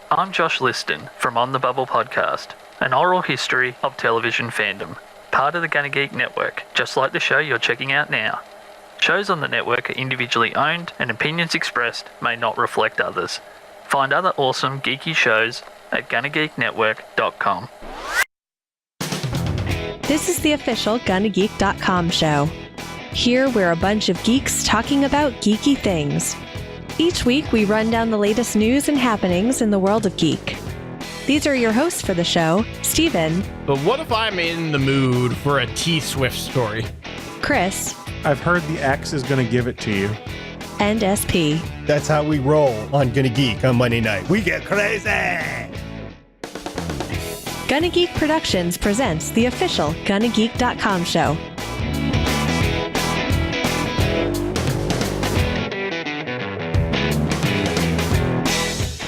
I'm Josh Liston from On the Bubble podcast, an oral history of television fandom, part of the Gunna Geek network, just like the show you're checking out now. Shows on the network are individually owned, and opinions expressed may not reflect others. Find other awesome geeky shows at GunnaGeekNetwork.com. This is the official GunnaGeek.com show. Here we're a bunch of geeks talking about geeky things. Each week we run down the latest news and happenings in the world of geek. These are your hosts for the show, Steven. But what if I'm in the mood for a T-Swift story? Chris. I've heard the X is going to give it to you. And SP. That's how we roll on Gonna Geek on Monday night. We get crazy! Gunna Geek Productions presents the official GunnaGeek.com show.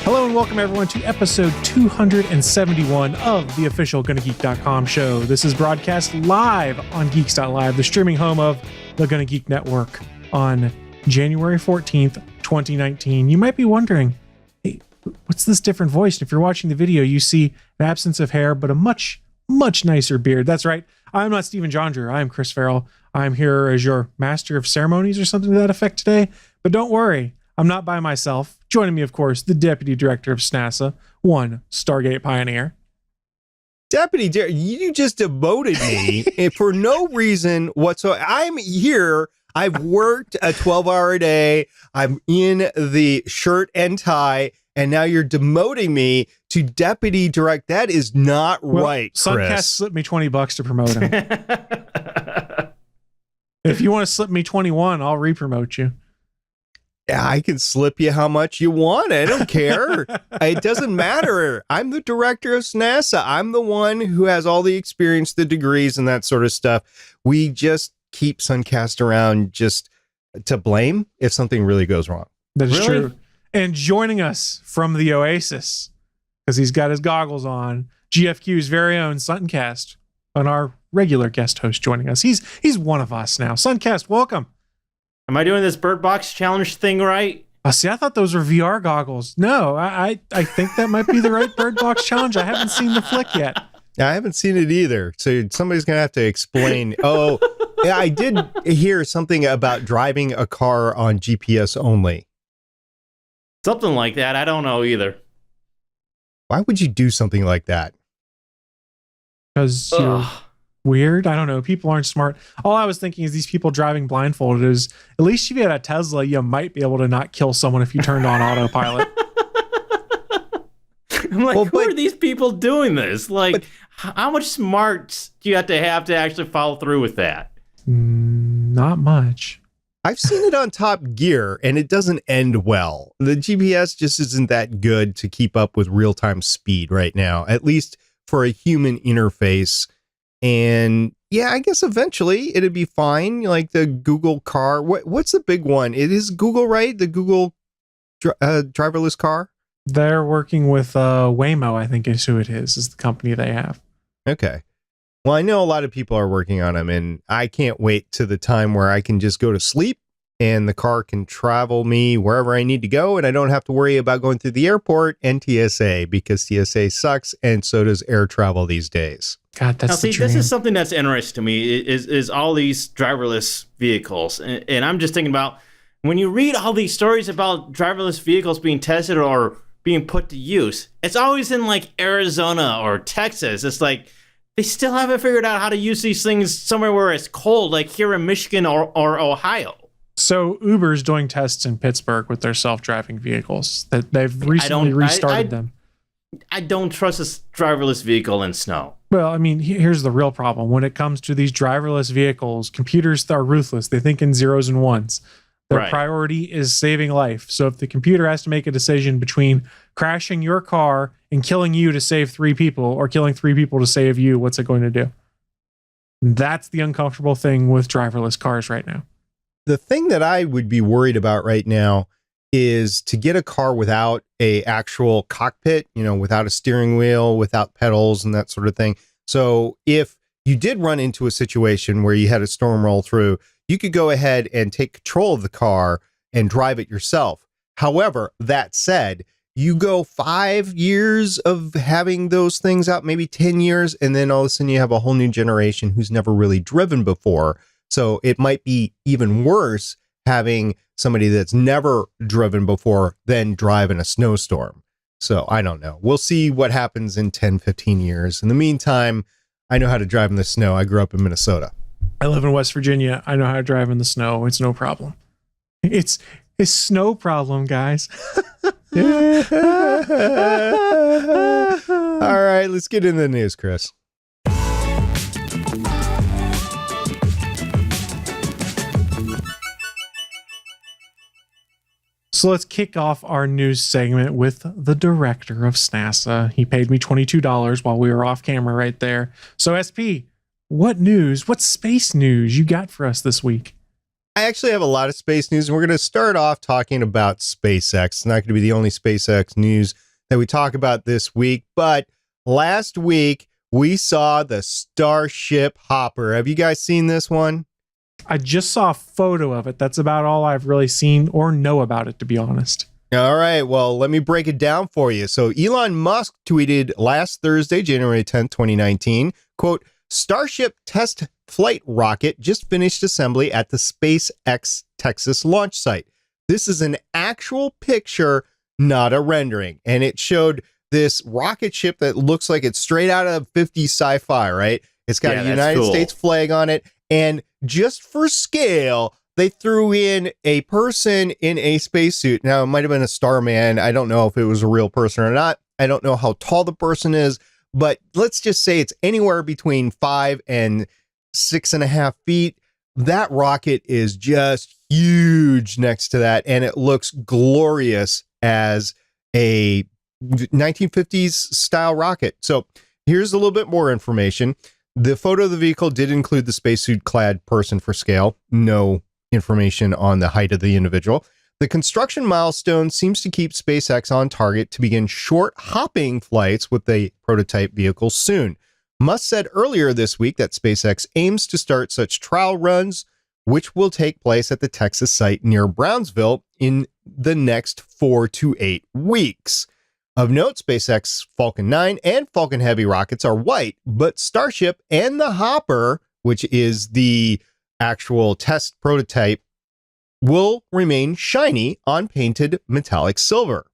Hello and welcome everyone to episode 271 of the official GunnaGeek.com show. This is broadcast live on Geeks.live, the streaming home of the Gunna Geek Network on January 14th, 2019. You might be wondering, hey, what's this different voice? And if you're watching the video, you see an absence of hair, but a much, much nicer beard. That's right. I'm not Stephen Jondrer. I'm Chris Farrell. I'm here as your master of ceremonies or something to that effect today. But don't worry, I'm not by myself. Joining me, of course, the Deputy Director of SNASA, one Stargate Pioneer. Deputy Director, you just demoted me and for no reason whatsoever. I'm here. I've worked a 12-hour day. I'm in the shirt and tie, and now you're demoting me to Deputy Director. That is not right, Chris. Sunkast slipped me $20 to promote him. If you want to slip me 21, I'll re-promote you. Yeah, I can slip you how much you want. I don't care. It doesn't matter. I'm the director of SNASA. I'm the one who has all the experience, the degrees, and that sort of stuff. We just keep Sunkast around just to blame if something really goes wrong. That is true. And joining us from the Oasis, because he's got his goggles on, GFQ's very own Sunkast, and our regular guest host joining us. He's one of us now. Sunkast, welcome. Am I doing this Bird Box challenge thing right? See, I thought those were VR goggles. No, I think that might be the right Bird Box challenge. I haven't seen the flick yet. I haven't seen it either. So somebody's going to have to explain. Oh, yeah, I did hear something about driving a car on GPS only. Something like that. I don't know either. Why would you do something like that? Because you're weird. I don't know. People aren't smart. All I was thinking is these people driving blindfolded is, at least if you had a Tesla, you might be able to not kill someone if you turned on autopilot. I'm like, who are these people doing this? Like, how much smarts do you have to actually follow through with that? Not much. I've seen it on Top Gear, and it doesn't end well. The GPS just isn't that good to keep up with real-time speed right now, at least for a human interface. And yeah, I guess eventually it'd be fine. Like the Google car. What's the big one? It is Google, right? The Google driverless car. They're working with Waymo, I think is who it is the company they have. Okay. Well, I know a lot of people are working on them, and I can't wait to the time where I can just go to sleep and the car can travel me wherever I need to go, and I don't have to worry about going through the airport and TSA, because TSA sucks, and so does air travel these days. God, that's the dream. This is something that's interesting to me, is all these driverless vehicles. And I'm just thinking about, when you read all these stories about driverless vehicles being tested or being put to use, it's always in like Arizona or Texas. It's like, they still haven't figured out how to use these things somewhere where it's cold, like here in Michigan or Ohio. So Uber's doing tests in Pittsburgh with their self-driving vehicles. That they've recently restarted them. I don't trust this driverless vehicle in snow. Well, I mean, here's the real problem. When it comes to these driverless vehicles, computers are ruthless. They think in zeros and ones. Their priority is saving life. So if the computer has to make a decision between crashing your car and killing you to save 3 people, or killing 3 people to save you, what's it going to do? That's the uncomfortable thing with driverless cars right now. The thing that I would be worried about right now is to get a car without a actual cockpit, without a steering wheel, without pedals and that sort of thing. So if you did run into a situation where you had a storm roll through, you could go ahead and take control of the car and drive it yourself. However, that said, you go 5 years of having those things out, maybe 10 years, and then all of a sudden you have a whole new generation who's never really driven before. So it might be even worse having somebody that's never driven before than drive in a snowstorm. So I don't know. We'll see what happens in 10, 15 years. In the meantime, I know how to drive in the snow. I grew up in Minnesota. I live in West Virginia. I know how to drive in the snow. It's no problem. It's snow problem, guys. All right, let's get into the news, Chris. So let's kick off our news segment with the director of NASA. He paid me $22 while we were off camera right there. So SP, what news, what space news you got for us this week? I actually have a lot of space news, and we're going to start off talking about SpaceX. It's not going to be the only SpaceX news that we talk about this week, but last week we saw the Starship Hopper. Have you guys seen this one? I just saw a photo of it. That's about all I've really seen or know about it, to be honest. All right, well, let me break it down for you. So Elon Musk tweeted last Thursday, January 10th, 2019, quote, Starship test flight rocket just finished assembly at the SpaceX Texas launch site. This is an actual picture, not a rendering. And it showed this rocket ship that looks like it's straight out of 50s sci-fi, right? It's got a United States flag on it. And just for scale, they threw in a person in a spacesuit. Now, it might have been a Starman. I don't know if it was a real person or not. I don't know how tall the person is, but let's just say it's anywhere between 5 and 6.5 feet. That rocket is just huge next to that, and it looks glorious as a 1950s style rocket. So here's a little bit more information. The photo of the vehicle did include the spacesuit clad person for scale. No information on the height of the individual. The construction milestone seems to keep SpaceX on target to begin short hopping flights with the prototype vehicle soon. Musk said earlier this week that SpaceX aims to start such trial runs, which will take place at the Texas site near Brownsville in the next 4 to 8 weeks. Of note, SpaceX Falcon 9 and Falcon Heavy rockets are white, but Starship and the Hopper, which is the actual test prototype, will remain shiny on painted metallic silver.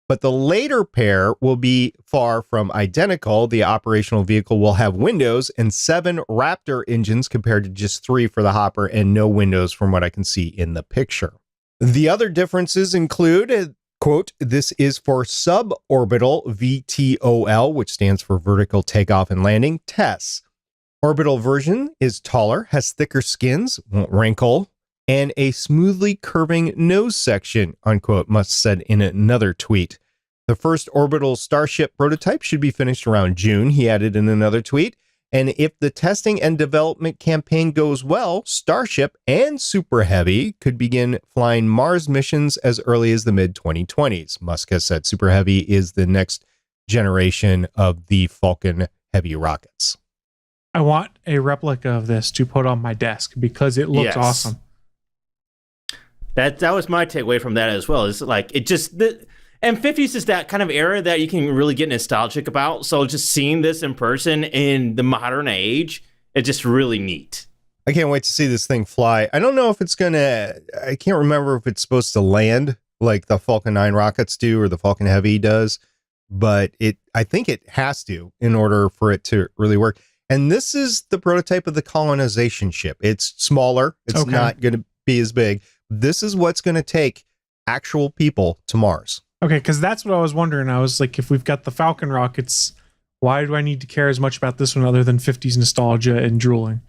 But the later pair will be far from identical. The operational vehicle will have windows and 7 Raptor engines compared to just 3 for the Hopper and no windows from what I can see in the picture. The other differences include, quote, this is for suborbital VTOL, which stands for vertical takeoff and landing tests. Orbital version is taller, has thicker skins, won't wrinkle, and a smoothly curving nose section, unquote, Musk said in another tweet. The first orbital Starship prototype should be finished around June, he added in another tweet. And if the testing and development campaign goes well, Starship and Super Heavy could begin flying Mars missions as early as the mid-2020s. Musk has said Super Heavy is the next generation of the Falcon Heavy rockets. I want a replica of this to put on my desk because it looks awesome. That was my takeaway from that as well. It's like and 50s is that kind of era that you can really get nostalgic about. So just seeing this in person in the modern age, it's just really neat. I can't wait to see this thing fly. I don't know if it's I can't remember if it's supposed to land like the Falcon 9 rockets do or the Falcon Heavy does, but I think it has to in order for it to really work. And this is the prototype of the colonization ship. It's smaller. It's not going to be as big. This is what's going to take actual people to Mars. Okay, because that's what I was wondering. I was like, if we've got the Falcon rockets, why do I need to care as much about this one other than 50s nostalgia and drooling?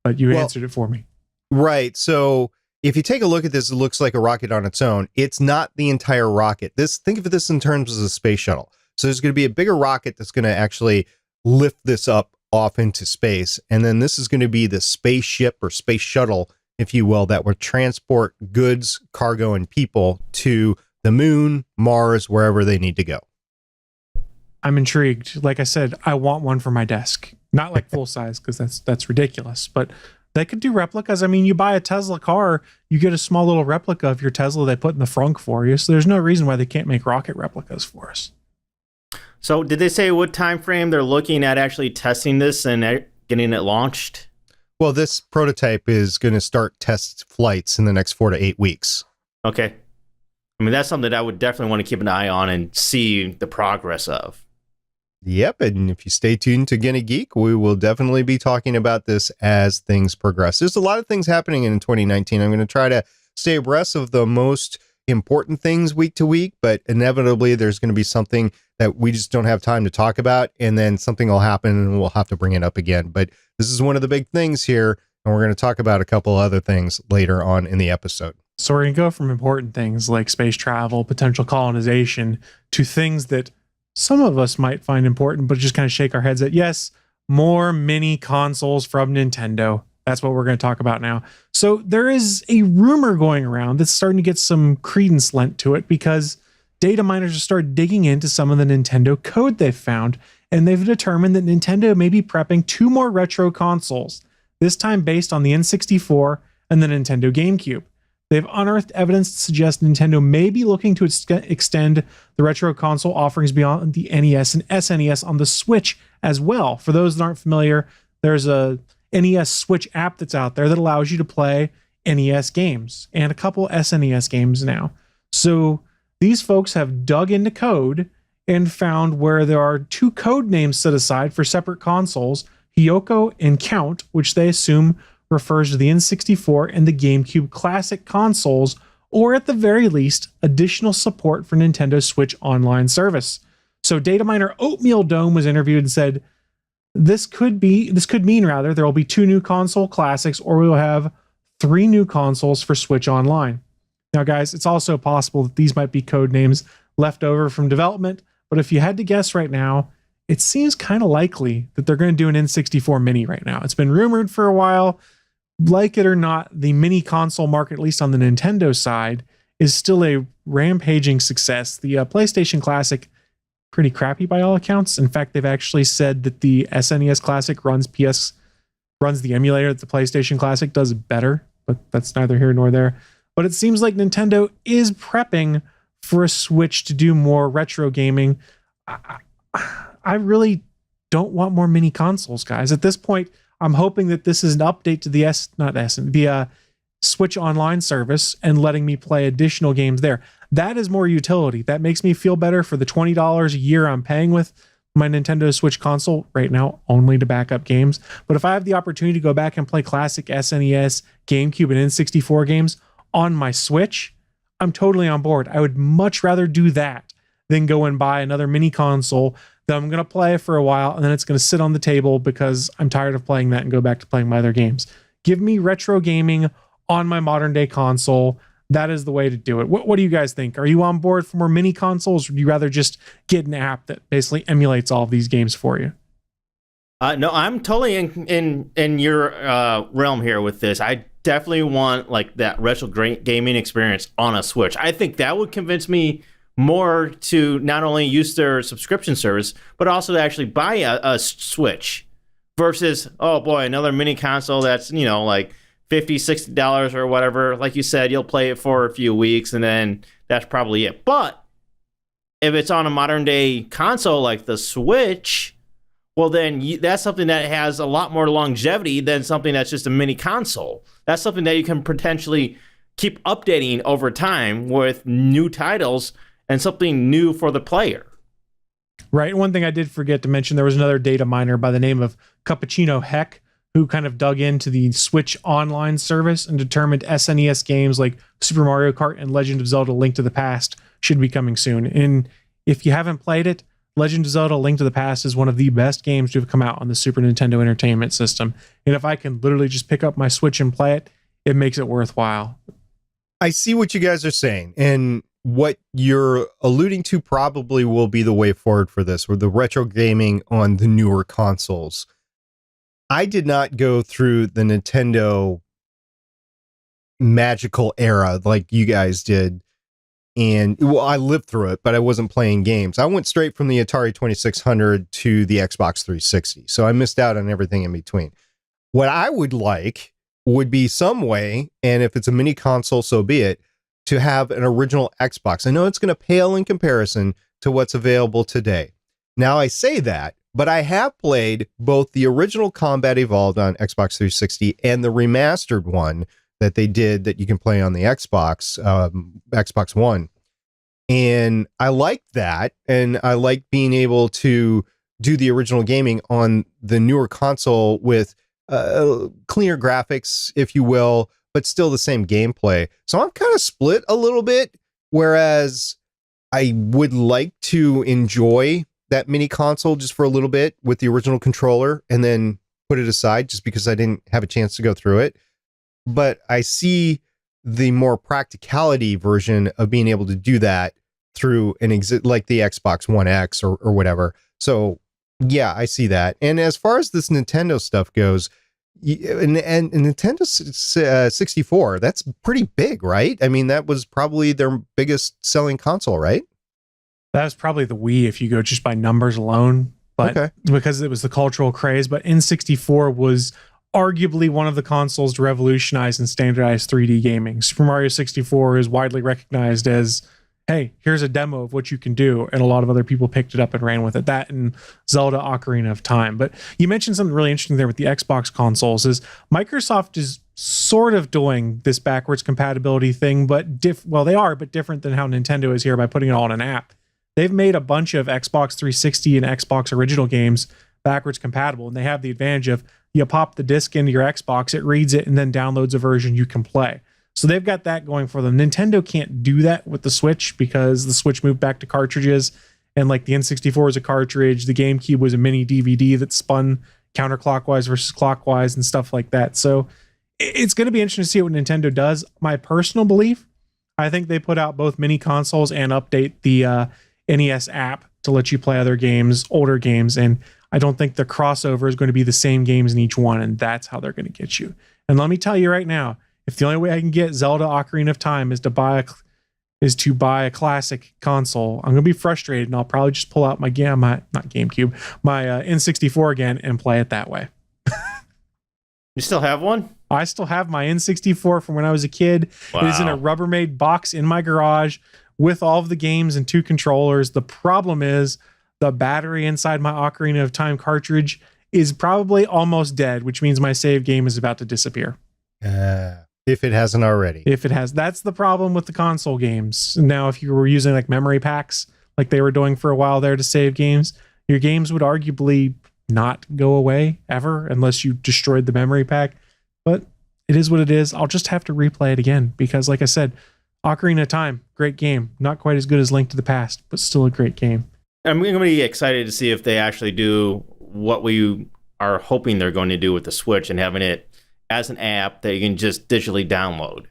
But you answered it for me. Right. So if you take a look at this, it looks like a rocket on its own. It's not the entire rocket. Think of this in terms of a space shuttle. So there's going to be a bigger rocket that's going to actually lift this up off into space. And then this is going to be the spaceship or space shuttle, if you will, that will transport goods, cargo, and people to the moon, Mars, wherever they need to go. I'm intrigued. Like I said, I want one for my desk. Not like full size because that's ridiculous. But They could do replicas. I mean, you buy a Tesla car, you get a small little replica of your Tesla they put in the frunk for you. So there's no reason why they can't make rocket replicas for us. So did they say what time frame they're looking at actually testing this and getting it launched? Well, this prototype is going to start test flights in the next 4 to 8 weeks. Okay. I mean, that's something that I would definitely want to keep an eye on and see the progress of. Yep, and if you stay tuned to Gonna Geek, we will definitely be talking about this as things progress. There's a lot of things happening in 2019. I'm going to try to stay abreast of the most important things week to week, but inevitably there's going to be something that we just don't have time to talk about, and then something will happen and we'll have to bring it up again. But this is one of the big things here, and we're going to talk about a couple other things later on in the episode. So we're going to go from important things like space travel, potential colonization, to things that some of us might find important, but just kind of shake our heads at. Yes, more mini consoles from Nintendo. That's what we're going to talk about now. So there is a rumor going around that's starting to get some credence lent to it because data miners have started digging into some of the Nintendo code they've found, and they've determined that Nintendo may be prepping 2 more retro consoles, this time based on the N64 and the Nintendo GameCube. They've unearthed evidence to suggest Nintendo may be looking to extend the retro console offerings beyond the NES and SNES on the Switch as well. For those that aren't familiar, there's a NES Switch app that's out there that allows you to play NES games and a couple SNES games now. So these folks have dug into code and found where there are 2 code names set aside for separate consoles, Hiyoko and Count, which they assume refers to the N64 and the GameCube classic consoles, or at the very least, additional support for Nintendo Switch Online service. So data miner Oatmeal Dome was interviewed and said, this could mean there will be 2 new console classics, or we will have 3 new consoles for Switch Online. Now, guys, it's also possible that these might be code names left over from development, but if you had to guess right now, it seems kind of likely that they're going to do an N64 Mini right now. It's been rumored for a while. Like it or not, the mini console market, at least on the Nintendo side, is still a rampaging success. The PlayStation Classic, pretty crappy by all accounts. In fact, they've actually said that the SNES Classic runs the emulator that the PlayStation Classic does better, but that's neither here nor there. But it seems like Nintendo is prepping for a Switch to do more retro gaming. I really don't want more mini consoles, guys. At this point, I'm hoping that this is an update to the Switch Online service and letting me play additional games there. That is more utility. That makes me feel better for the $20 a year I'm paying with my Nintendo Switch console right now, only to back up games. But if I have the opportunity to go back and play classic SNES, GameCube, and N64 games on my Switch, I'm totally on board. I would much rather do that than go and buy another mini console that I'm going to play for a while, and then it's going to sit on the table because I'm tired of playing that and go back to playing my other games. Give me retro gaming on my modern day console. That is the way to do it. What do you guys think? Are you on board for more mini consoles, or would you rather just get an app that basically emulates all of these games for you? No, I'm totally in your realm here with this. I definitely want like that retro gaming experience on a Switch. I think that would convince me more to not only use their subscription service, but also to actually buy a Switch versus, oh boy, another mini console that's, like $50, $60 or whatever. Like you said, you'll play it for a few weeks and then that's probably it. But if it's on a modern day console like the Switch, well, then that's something that has a lot more longevity than something that's just a mini console. That's something that you can potentially keep updating over time with new titles and something new for the player. Right. One thing I did forget to mention, there was another data miner by the name of Cappuccino Heck who kind of dug into the Switch Online service and determined SNES games like Super Mario Kart and Legend of Zelda Link to the Past should be coming soon. And if you haven't played it, Legend of Zelda Link to the Past is one of the best games to have come out on the Super Nintendo Entertainment System. And if I can literally just pick up my Switch and play it, it makes it worthwhile. I see what you guys are saying, and what you're alluding to probably will be the way forward for this, or the retro gaming on the newer consoles. I did not go through the Nintendo magical era like you guys did. And well, I lived through it, but I wasn't playing games. I went straight from the Atari 2600 to the Xbox 360. So I missed out on everything in between. What I would like would be some way, and if it's a mini console, so be it, to have an original Xbox. I know it's going to pale in comparison to what's available today. Now I say that, but I have played both the original Combat Evolved on Xbox 360 and the remastered one that they did that you can play on the Xbox One. And I liked that, and I like being able to do the original gaming on the newer console with cleaner graphics, if you will, but still the same gameplay. So I'm kind of split a little bit, whereas I would like to enjoy that mini console just for a little bit with the original controller and then put it aside just because I didn't have a chance to go through it. But I see the more practicality version of being able to do that through like the Xbox One X or whatever. So yeah, I see that. And as far as this Nintendo stuff goes, and Nintendo 64, that's pretty big, right? I mean, that was probably their biggest selling console, right? That was probably the Wii if you go just by numbers alone, but Okay. because it was the cultural craze. But N64 was arguably one of the consoles to revolutionize and standardize 3D gaming. Super Mario 64 is widely recognized as, hey, here's a demo of what you can do. And a lot of other people picked it up and ran with it. That and Zelda Ocarina of Time. But you mentioned something really interesting there with the Xbox consoles is Microsoft is sort of doing this backwards compatibility thing, but they are, but different than how Nintendo is here by putting it all in an app. They've made a bunch of Xbox 360 and Xbox original games backwards compatible, and they have the advantage of you pop the disc into your Xbox, it reads it, and then downloads a version you can play. So they've got that going for them. Nintendo can't do that with the Switch because the Switch moved back to cartridges, and like the N64 is a cartridge, the GameCube was a mini DVD that spun counterclockwise versus clockwise and stuff like that. So it's going to be interesting to see what Nintendo does. My personal belief, I think they put out both mini consoles and update the NES app to let you play other games, older games, and I don't think the crossover is going to be the same games in each one, and that's how they're going to get you. And let me tell you right now, if the only way I can get Zelda Ocarina of Time is to buy a classic console, I'm going to be frustrated, and I'll probably just pull out my N64 again and play it that way. You still have one? I still have my N64 from when I was a kid. Wow. It is in a Rubbermaid box in my garage with all of the games and 2 controllers. The problem is the battery inside my Ocarina of Time cartridge is probably almost dead, which means my save game is about to disappear. If it hasn't already. If it has. That's the problem with the console games. Now, if you were using like memory packs, like they were doing for a while there to save games, your games would arguably not go away ever unless you destroyed the memory pack. But it is what it is. I'll just have to replay it again because, like I said, Ocarina of Time, great game. Not quite as good as Link to the Past, but still a great game. I'm going to be excited to see if they actually do what we are hoping they're going to do with the Switch and having it as an app that you can just digitally download.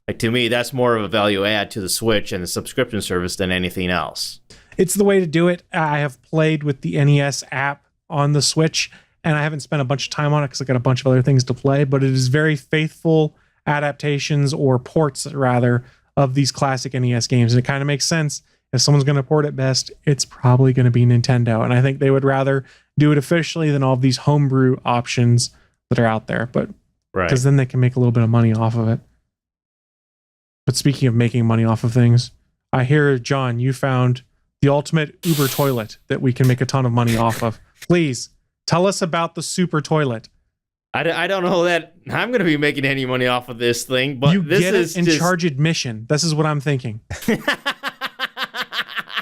Like, to me, that's more of a value add to the Switch and the subscription service than anything else. It's the way to do it. I have played with the NES app on the Switch, and I haven't spent a bunch of time on it because I got a bunch of other things to play, but it is very faithful adaptations or ports, rather, of these classic NES games. And it kind of makes sense. If someone's going to port it best, it's probably going to be Nintendo. And I think they would rather do it officially than all of these homebrew options that are out there. But because then they can make a little bit of money off of it. But speaking of making money off of things, I hear, John, you found the ultimate Uber toilet that we can make a ton of money off of. Please tell us about the super toilet. I don't know that I'm going to be making any money off of this thing, but you this get is it and just... charge admission. This is what I'm thinking.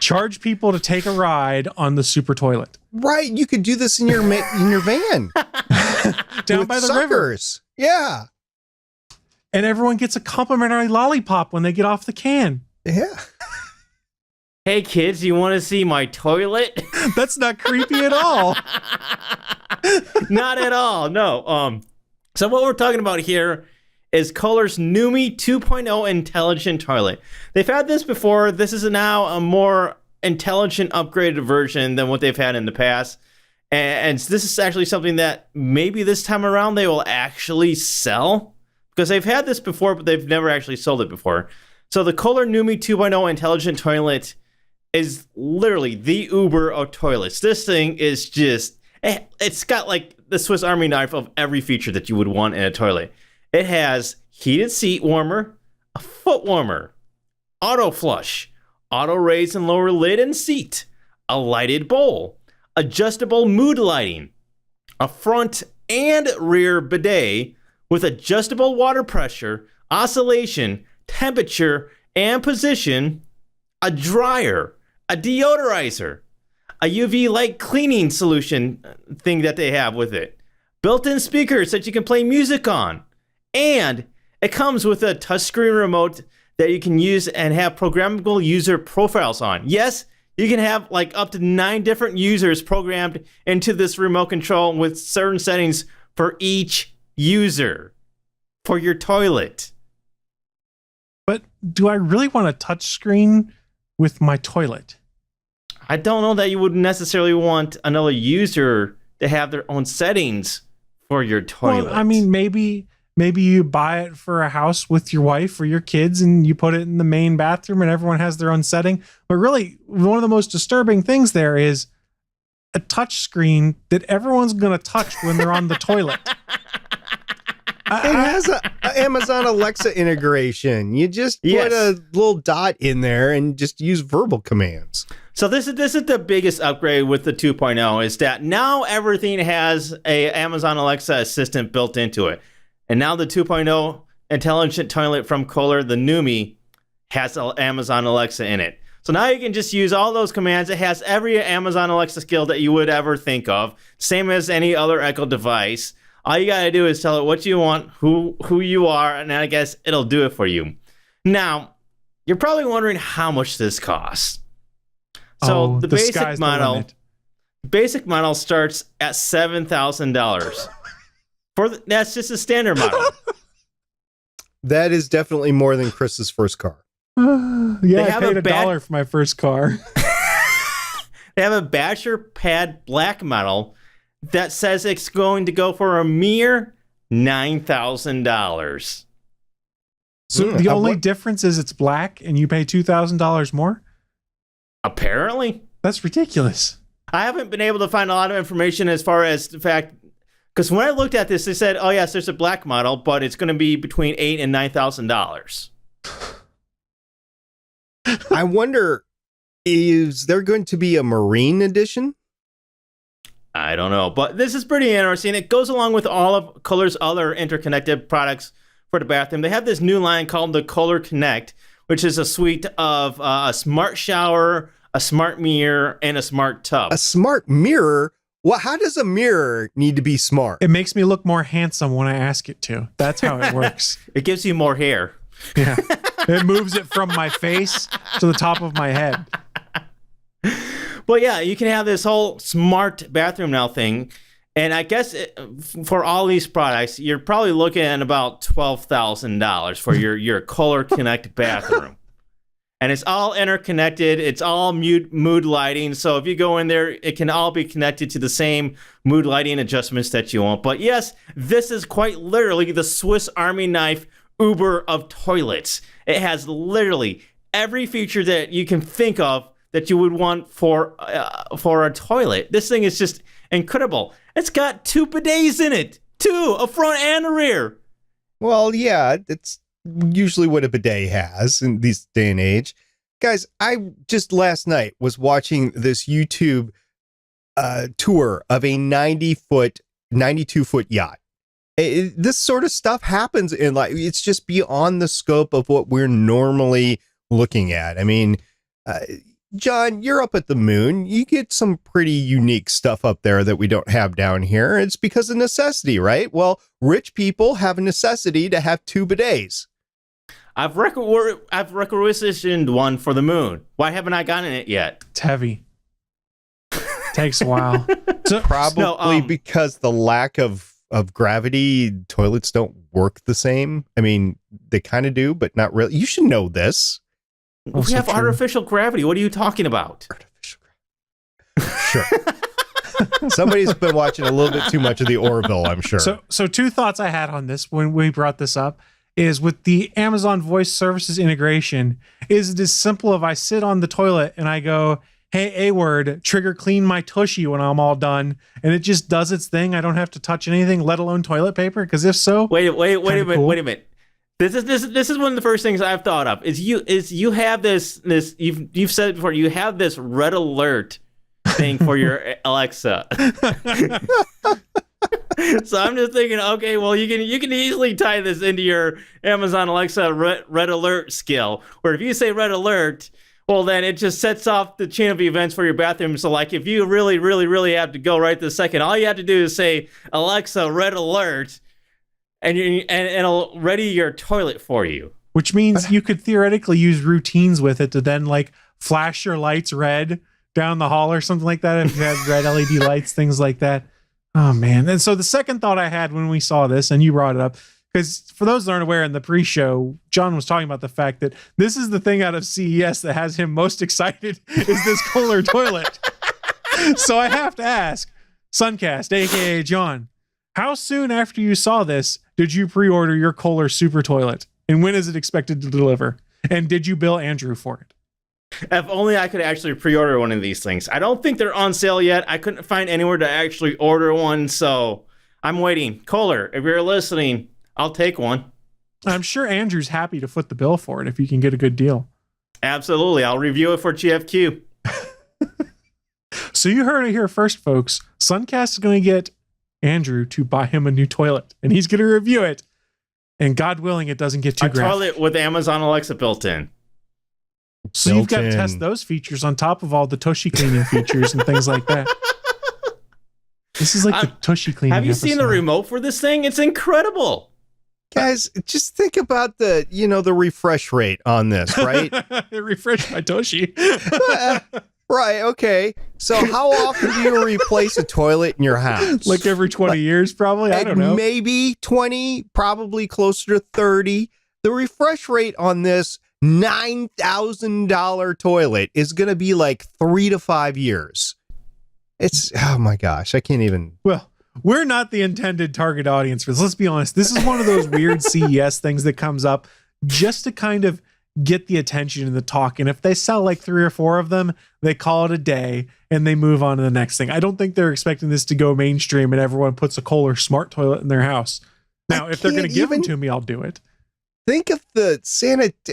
Charge people to take a ride on the super toilet. Right, you could do this in your van down by the suckers. River. Yeah, and everyone gets a complimentary lollipop when they get off the can. Yeah. Hey kids, you want to see my toilet? That's not creepy at all. Not at all. No. So what we're talking about here is Kohler's Numi 2.0 intelligent toilet. They've had this before. This is now a more intelligent, upgraded version than what they've had in the past. And this is actually something that maybe this time around they will actually sell, because they've had this before, but they've never actually sold it before. So the Kohler Numi 2.0 intelligent toilet is literally the Uber of toilets. This thing is just, it's got like the Swiss Army knife of every feature that you would want in a toilet. It has heated seat warmer, a foot warmer, auto flush, auto raise and lower lid and seat, a lighted bowl, adjustable mood lighting, a front and rear bidet with adjustable water pressure, oscillation, temperature, and position, a dryer, a deodorizer, a UV light cleaning solution thing that they have with it, built-in speakers that you can play music on, and it comes with a touchscreen remote that you can use and have programmable user profiles on. Yes, you can have like up to 9 different users programmed into this remote control with certain settings for each user for your toilet. But do I really want a touch screen with my toilet? I don't know that you would necessarily want another user to have their own settings for your toilet. Well, I mean, maybe you buy it for a house with your wife or your kids and you put it in the main bathroom and everyone has their own setting. But really, one of the most disturbing things there is a touch screen that everyone's going to touch when they're on the toilet. It has an Amazon Alexa integration. You just put a little dot in there and just use verbal commands. So this is the biggest upgrade with the 2.0 is that now everything has a Amazon Alexa assistant built into it. And now the 2.0 intelligent toilet from Kohler, the Numi, has Amazon Alexa in it. So now you can just use all those commands. It has every Amazon Alexa skill that you would ever think of, same as any other Echo device. All you got to do is tell it what you want, who you are, and I guess it'll do it for you. Now, you're probably wondering how much this costs. So the basic model starts at $7,000. That's just a standard model. That is definitely more than Chris's first car. Yeah, I paid $1 for my first car. They have a Basher Pad Black model that says it's going to go for a mere $9,000. So the only difference is it's black and you pay $2,000 more? Apparently. That's ridiculous. I haven't been able to find a lot of information as far as the fact, because when I looked at this, they said, oh yes, there's a black model, but it's going to be between $8,000 and $9,000. I wonder, is there going to be a marine edition? I don't know, but this is pretty interesting. It goes along with all of Kohler's other interconnected products for the bathroom. They have this new line called the Kohler Connect, which is a suite of a smart shower, a smart mirror, and a smart tub. A smart mirror? Well, how does a mirror need to be smart? It makes me look more handsome when I ask it to. That's how it works. It gives you more hair. Yeah. It moves it from my face to the top of my head. But yeah, you can have this whole smart bathroom now thing. And I guess for all these products, you're probably looking at about $12,000 for your Kohler Connect bathroom. And it's all interconnected. It's all mood lighting. So if you go in there, it can all be connected to the same mood lighting adjustments that you want. But yes, this is quite literally the Swiss Army knife Uber of toilets. It has literally every feature that you can think of that you would want for a toilet. This thing is just incredible. It's got 2 bidets in it. 2, a front and a rear. Well, yeah, it's usually what a bidet has in this day and age. Guys, I just last night was watching this YouTube tour of a 92-foot yacht. This sort of stuff happens in it's just beyond the scope of what we're normally looking at. I mean, John, you're up at the moon. You get some pretty unique stuff up there that we don't have down here. It's because of necessity, right? Well, rich people have a necessity to have 2 bidets. I've requisitioned one for the moon. Why haven't I gotten it yet? It's heavy. Takes a while. Probably because the lack of gravity, toilets don't work the same. I mean, they kind of do, but not really. You should know this. We have artificial gravity. What are you talking about? Artificial gravity. Sure. Somebody's been watching a little bit too much of the Orville, I'm sure. So 2 thoughts I had on this when we brought this up is with the Amazon Voice Services integration, is it as simple if I sit on the toilet and I go, hey, A word, trigger clean my tushy when I'm all done, and it just does its thing. I don't have to touch anything, let alone toilet paper. Because if so, wait a minute. This is one of the first things I've thought of. You have this you've said it before. You have this red alert thing for your Alexa. So I'm just thinking, okay, well, you can easily tie this into your Amazon Alexa red alert skill, where if you say red alert, well, then it just sets off the chain of events for your bathroom. So, like, if you really, really, really have to go right this second, all you have to do is say Alexa red alert, and it'll ready your toilet for you. Which means you could theoretically use routines with it to then like flash your lights red down the hall or something like that. If you had red LED lights, things like that. Oh man. And so the second thought I had when we saw this, and you brought it up, because for those that aren't aware, in the pre-show, John was talking about the fact that this is the thing out of CES that has him most excited is this Kohler toilet. So I have to ask, Sunkast, aka John, how soon after you saw this did you pre-order your Kohler super toilet? And when is it expected to deliver? And did you bill Andrew for it? If only I could actually pre-order one of these things. I don't think they're on sale yet. I couldn't find anywhere to actually order one, so I'm waiting. Kohler, if you're listening, I'll take one. I'm sure Andrew's happy to foot the bill for it if you can get a good deal. Absolutely. I'll review it for GFQ. So you heard it here first, folks. Sunkast is going to get Andrew to buy him a new toilet, and he's going to review it. And God willing, it doesn't get too graphic. A toilet with Amazon Alexa built in. So you've got to test those features on top of all the tushy cleaning features and things like that. This is like the tushy cleaning. Have you seen the remote for this thing? It's incredible. Guys, just think about the refresh rate on this, right? It refreshed my tushy. Right, okay. So how often do you replace a toilet in your house? Like every 20 years, probably? I don't know. Maybe 20, probably closer to 30. The refresh rate on this $9,000 toilet is going to be like 3 to 5 years. It's, oh my gosh, I can't even. Well, we're not the intended target audience for this. Let's be honest. This is one of those weird CES things that comes up just to kind of get the attention and the talk. And if they sell like 3 or 4 of them, they call it a day and they move on to the next thing. I don't think they're expecting this to go mainstream and everyone puts a Kohler smart toilet in their house. Now, if they're going to give them to me, I'll do it. Think of the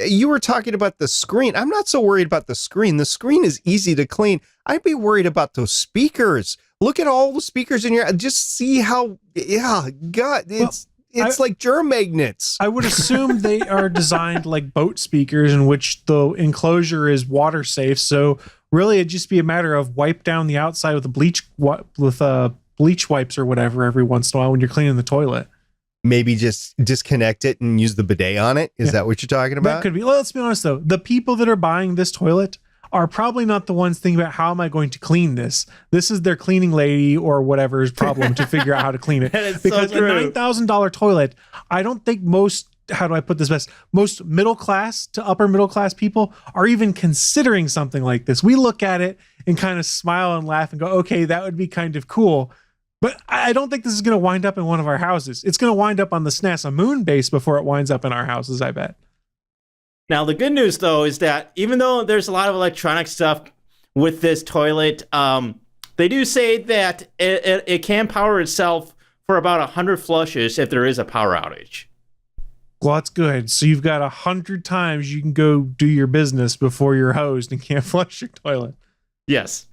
you were talking about the screen. I'm not so worried about the screen. The screen is easy to clean. I'd be worried about those speakers. Look at all the speakers in your, just see how, God, it's like germ magnets. I would assume they are designed like boat speakers in which the enclosure is water safe. So really it'd just be a matter of wipe down the outside with bleach wipes or whatever every once in a while when you're cleaning the toilet. Maybe just disconnect it and use the bidet on it. Is that what you're talking about? That could be. Well, let's be honest though. The people that are buying this toilet are probably not the ones thinking about how am I going to clean this. This is their cleaning lady or whatever's problem to figure out how to clean it. Because a $9,000 toilet, I don't think most, how do I put this best? Most middle class to upper middle class people are even considering something like this. We look at it and kind of smile and laugh and go, okay, that would be kind of cool. But I don't think this is going to wind up in one of our houses. It's going to wind up on the SNASA moon base before it winds up in our houses, I bet. Now, the good news, though, is that even though there's a lot of electronic stuff with this toilet, they do say that it can power itself for about 100 flushes if there is a power outage. Well, that's good. So you've got 100 times you can go do your business before you're hosed and can't flush your toilet. Yes.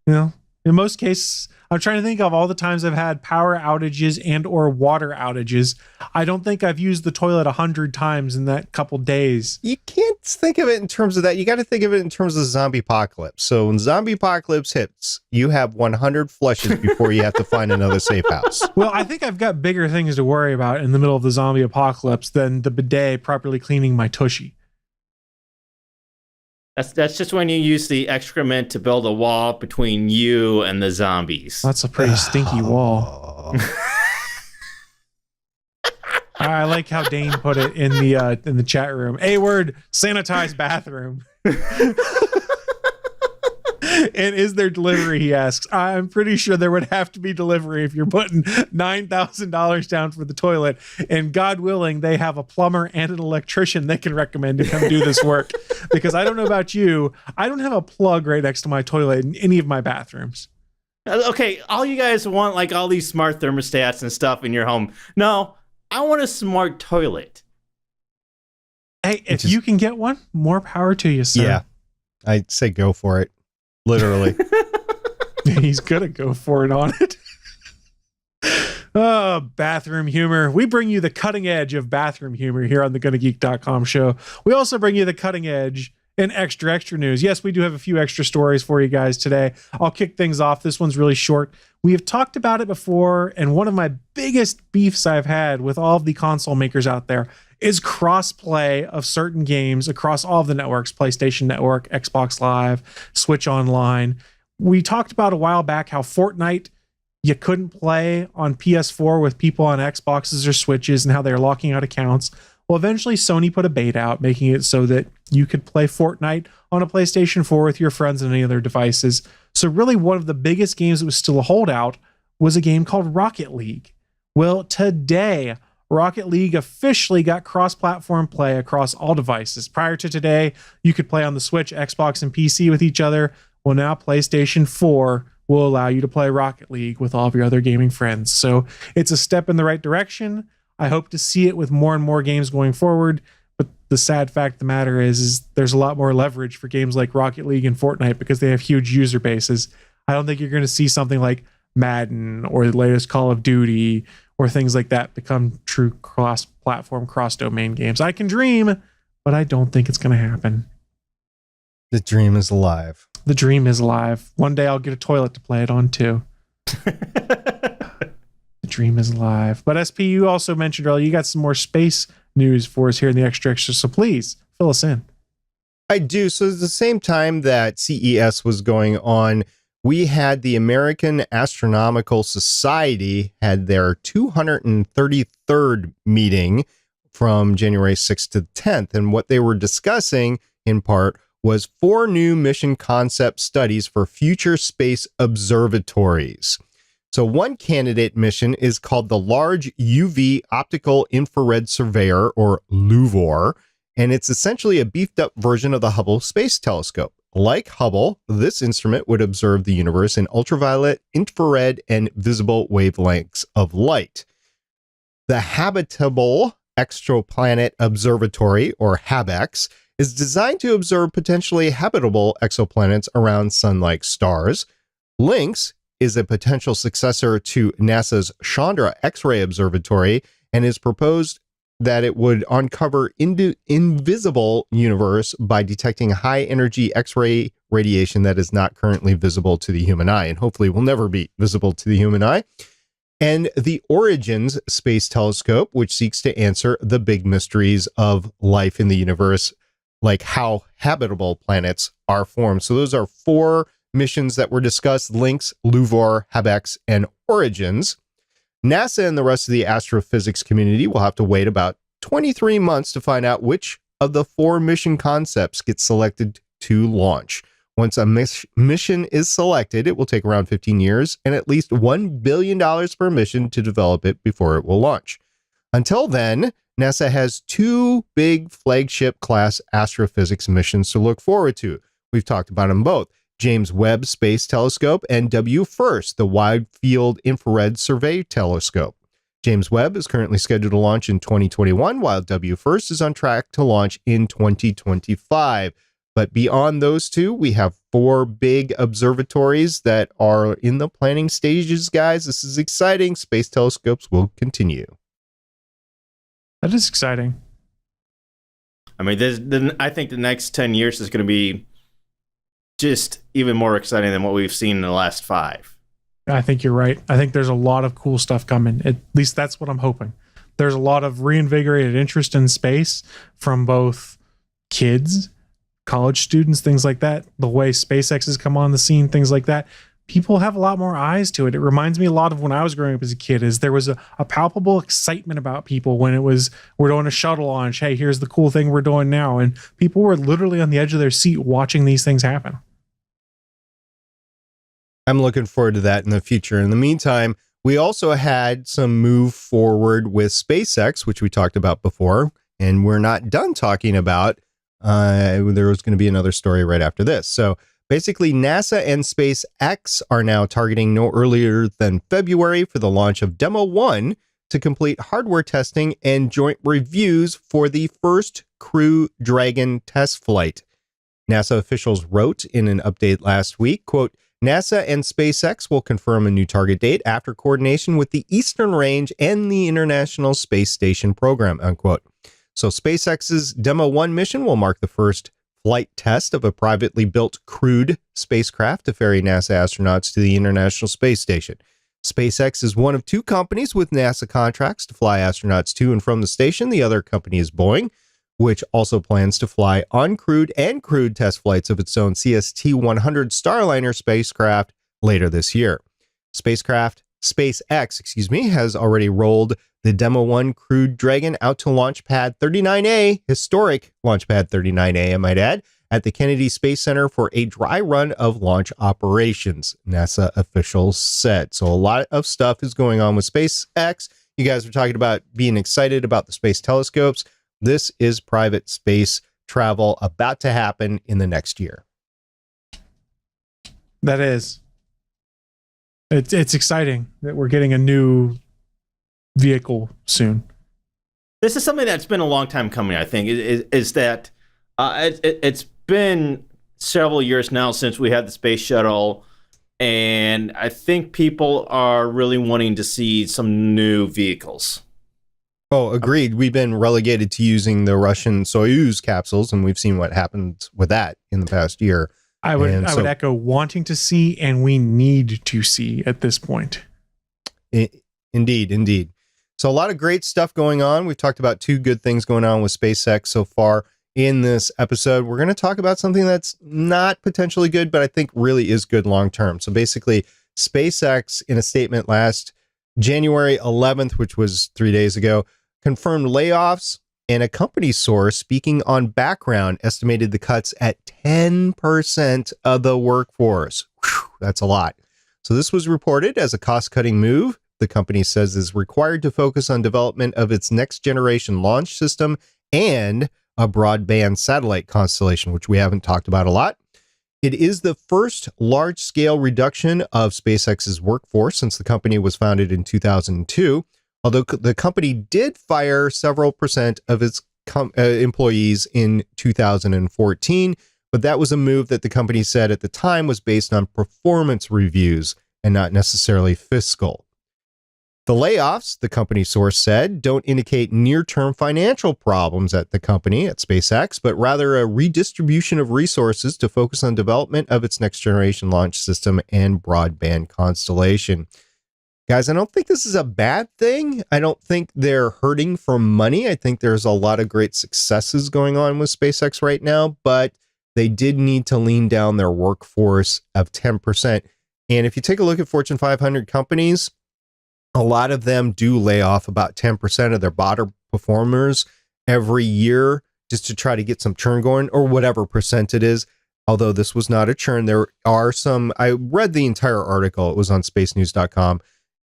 You know, in most cases, I'm trying to think of all the times I've had power outages and or water outages. I don't think I've used the toilet 100 times in that couple days. You can't think of it in terms of that. You got to think of it in terms of zombie apocalypse. So when zombie apocalypse hits, you have 100 flushes before you have to find another safe house. Well, I think I've got bigger things to worry about in the middle of the zombie apocalypse than the bidet properly cleaning my tushy. That's just when you use the excrement to build a wall between you and the zombies. That's a pretty stinky wall. I like how Dane put it in the chat room. A word, sanitized bathroom. And is there delivery, he asks. I'm pretty sure there would have to be delivery if you're putting $9,000 down for the toilet. And God willing, they have a plumber and an electrician they can recommend to come do this work. Because I don't know about you, I don't have a plug right next to my toilet in any of my bathrooms. Okay, all you guys want like all these smart thermostats and stuff in your home. No, I want a smart toilet. Hey, if you can get one, more power to you, sir. Yeah, I'd say go for it. Literally. He's gonna go for it on it. Oh, bathroom humor. We bring you the cutting edge of bathroom humor here on the GonnaGeek.com show. We also bring you the cutting edge and extra news. Yes, we do have a few extra stories for you guys today. I'll kick things off. This one's really short. We have talked about it before, and one of my biggest beefs I've had with all of the console makers out there is cross-play of certain games across all of the networks, PlayStation Network, Xbox Live, Switch Online. We talked about a while back how Fortnite, you couldn't play on PS4 with people on Xboxes or Switches and how they're locking out accounts. Well, eventually Sony put a beta out, making it so that you could play Fortnite on a PlayStation 4 with your friends and any other devices. So really one of the biggest games that was still a holdout was a game called Rocket League. Well, today, Rocket League officially got cross-platform play across all devices. Prior to today, you could play on the Switch, Xbox, and PC with each other. Well, now PlayStation 4 will allow you to play Rocket League with all of your other gaming friends. So it's a step in the right direction. I hope to see it with more and more games going forward. But the sad fact of the matter is there's a lot more leverage for games like Rocket League and Fortnite because they have huge user bases. I don't think you're going to see something like Madden or the latest Call of Duty or things like that become true cross-platform, cross-domain games. I can dream, but I don't think it's going to happen. The dream is alive. The dream is alive. One day I'll get a toilet to play it on too. The dream is alive. But SP, you also mentioned earlier, you got some more space news for us here in the extra, so please fill us in. I do. So at the same time that CES was going on, we had the American Astronomical Society had their 233rd meeting from January 6th to 10th. And what they were discussing in part was 4 new mission concept studies for future space observatories. So one candidate mission is called the Large UV Optical Infrared Surveyor, or LUVOR, and it's essentially a beefed up version of the Hubble Space Telescope. Like Hubble, this instrument would observe the universe in ultraviolet, infrared, and visible wavelengths of light. The Habitable Exoplanet Observatory, or HABEX, is designed to observe potentially habitable exoplanets around sun-like stars. LYNX is a potential successor to NASA's Chandra X-ray Observatory and is proposed that it would uncover invisible universe by detecting high-energy X-ray radiation that is not currently visible to the human eye, and hopefully will never be visible to the human eye. And the Origins Space Telescope, which seeks to answer the big mysteries of life in the universe, like how habitable planets are formed. So those are 4 missions that were discussed: LYNX, LUVOR, HABEX, and Origins. NASA and the rest of the astrophysics community will have to wait about 23 months to find out which of the 4 mission concepts gets selected to launch. Once a mission is selected, it will take around 15 years and at least $1 billion per mission to develop it before it will launch. Until then, NASA has 2 big flagship class astrophysics missions to look forward to. We've talked about them both: James Webb Space Telescope and WFIRST, the Wide Field Infrared Survey Telescope. James Webb is currently scheduled to launch in 2021, while WFIRST is on track to launch in 2025. But beyond those 2, we have 4 big observatories that are in the planning stages, guys. This is exciting. Space telescopes will continue. That is exciting. I mean, I think the next 10 years is going to be just even more exciting than what we've seen in the last 5. I think you're right. I think there's a lot of cool stuff coming. At least that's what I'm hoping. There's a lot of reinvigorated interest in space from both kids, college students, things like that. The way SpaceX has come on the scene, things like that. People have a lot more eyes to it. It reminds me a lot of when I was growing up as a kid, is there was a palpable excitement about people when it was, we're doing a shuttle launch. Hey, here's the cool thing we're doing now. And people were literally on the edge of their seat watching these things happen. I'm looking forward to that in the future. In the meantime, we also had some move forward with SpaceX, which we talked about before, and we're not done talking about. There was going to be another story right after this. So basically, NASA and SpaceX are now targeting no earlier than February for the launch of Demo 1 to complete hardware testing and joint reviews for the first Crew Dragon test flight. NASA officials wrote in an update last week, quote, NASA and SpaceX will confirm a new target date after coordination with the Eastern Range and the International Space Station program, unquote. So SpaceX's Demo 1 mission will mark the first flight test of a privately built crewed spacecraft to ferry NASA astronauts to the International Space Station. SpaceX is one of two companies with NASA contracts to fly astronauts to and from the station. The other company is Boeing, which also plans to fly uncrewed and crewed test flights of its own CST-100 Starliner spacecraft later this year. SpaceX, has already rolled the Demo 1 Crew Dragon out to Launch Pad 39A, historic Launch Pad 39A, I might add, at the Kennedy Space Center for a dry run of launch operations, NASA officials said. So a lot of stuff is going on with SpaceX. You guys were talking about being excited about the space telescopes. This is private space travel about to happen in the next year. That is. It's exciting that we're getting a new vehicle soon. This is something that's been a long time coming, I think, is that it's been several years now since we had the space shuttle, and I think people are really wanting to see some new vehicles. Oh, agreed. We've been relegated to using the Russian Soyuz capsules, and we've seen what happened with that in the past year. I would echo wanting to see, and we need to see at this point. Indeed. So a lot of great stuff going on. We've talked about two good things going on with SpaceX so far in this episode. We're going to talk about something that's not potentially good, but I think really is good long term. So basically, SpaceX, in a statement last January 11th, which was 3 days ago, confirmed layoffs, and a company source speaking on background estimated the cuts at 10% of the workforce. Whew, that's a lot. So this was reported as a cost-cutting move. The company says is required to focus on development of its next generation launch system and a broadband satellite constellation, which we haven't talked about a lot. It is the first large-scale reduction of SpaceX's workforce since the company was founded in 2002, although the company did fire several percent of its employees in 2014, but that was a move that the company said at the time was based on performance reviews and not necessarily fiscal. The layoffs, the company source said, don't indicate near-term financial problems at the company, at SpaceX, but rather a redistribution of resources to focus on development of its next-generation launch system and broadband constellation. Guys, I don't think this is a bad thing. I don't think they're hurting for money. I think there's a lot of great successes going on with SpaceX right now, but they did need to lean down their workforce of 10%. And if you take a look at Fortune 500 companies, a lot of them do lay off about 10% of their bottom performers every year just to try to get some churn going, or whatever percent it is. Although this was not a churn, there are some, I read the entire article, it was on spacenews.com,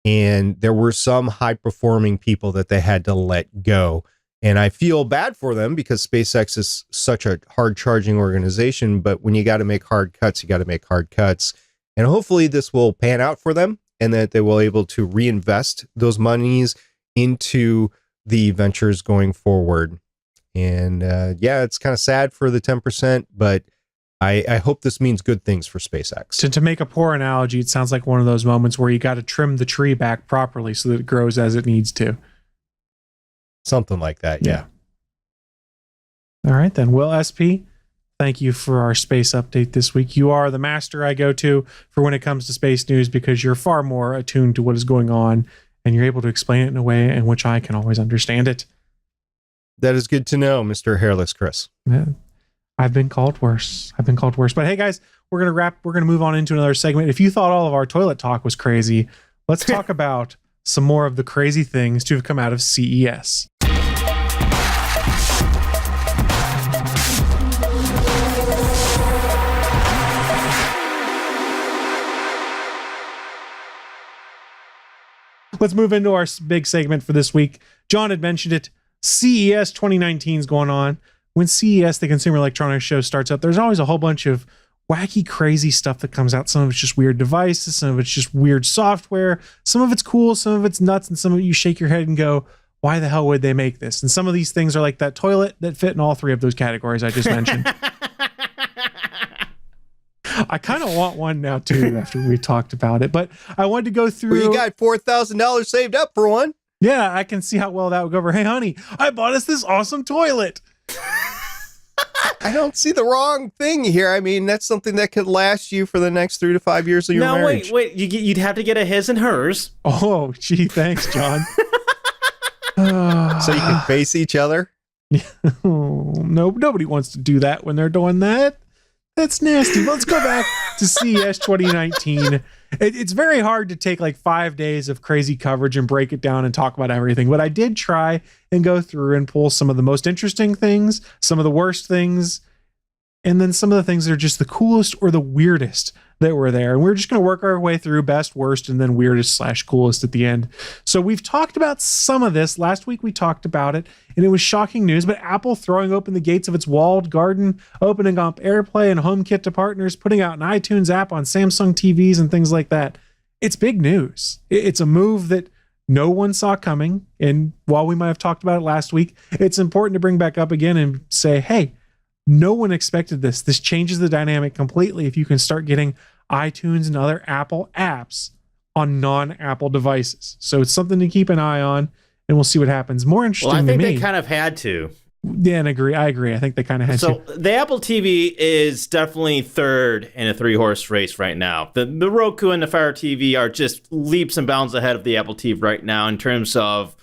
and there were some high performing people that they had to let go. And I feel bad for them because SpaceX is such a hard charging organization, but when you got to make hard cuts, you got to make hard cuts. And hopefully this will pan out for them, and that they will able to reinvest those monies into the ventures going forward. And yeah, it's kind of sad for the 10%, but I hope this means good things for SpaceX. To make a poor analogy, it sounds like one of those moments where you got to trim the tree back properly so that it grows as it needs to. Something like that, yeah. All right, then. Will, SP, thank you for our space update this week. You are the master I go to for when it comes to space news because you're far more attuned to what is going on and you're able to explain it in a way in which I can always understand it. That is good to know, Mr. Hairless Chris. Yeah, I've been called worse. But hey, guys, we're going to move on into another segment. If you thought all of our toilet talk was crazy, let's talk about some more of the crazy things to have come out of CES. let's move into our big segment for this week. John had mentioned it. CES 2019 is going on. When CES, the Consumer Electronics Show, starts up, there's always a whole bunch of wacky, crazy stuff that comes out. Some of it's just weird devices. Some of it's just weird software. Some of it's cool. Some of it's nuts. And some of it you shake your head and go, why the hell would they make this? And some of these things are like that toilet that fit in all three of those categories I just mentioned. I kind of want one now too after we talked about it, but I wanted to go through. Well, you got $4,000 saved up for one. Yeah, I can see how well that would go over. Hey, honey, I bought us this awesome toilet. I don't see the wrong thing here. I mean, that's something that could last you for the next 3 to 5 years of your marriage. Wait. You'd have to get a his and hers. Oh, gee, thanks, John. So you can face each other? No, nobody wants to do that when they're doing that. That's nasty. Let's go back to CES 2019. It's very hard to take like 5 days of crazy coverage and break it down and talk about everything. But I did try and go through and pull some of the most interesting things, some of the worst things, and then some of the things that are just the coolest or the weirdest that were there. And we're just going to work our way through best, worst, and then weirdest / coolest at the end. So we've talked about some of this. Last week we talked about it, and it was shocking news, but Apple throwing open the gates of its walled garden, opening up AirPlay and HomeKit to partners, putting out an iTunes app on Samsung TVs and things like that. It's big news. It's a move that no one saw coming. And while we might have talked about it last week, it's important to bring back up again and say, hey, no one expected this. This changes the dynamic completely if you can start getting iTunes and other Apple apps on non-Apple devices. So it's something to keep an eye on, and we'll see what happens. More interesting to me. Well, I think they kind of had to. Yeah, and I agree. I think they kind of had to. So the Apple TV is definitely third in a 3-horse race right now. The Roku and the Fire TV are just leaps and bounds ahead of the Apple TV right now in terms of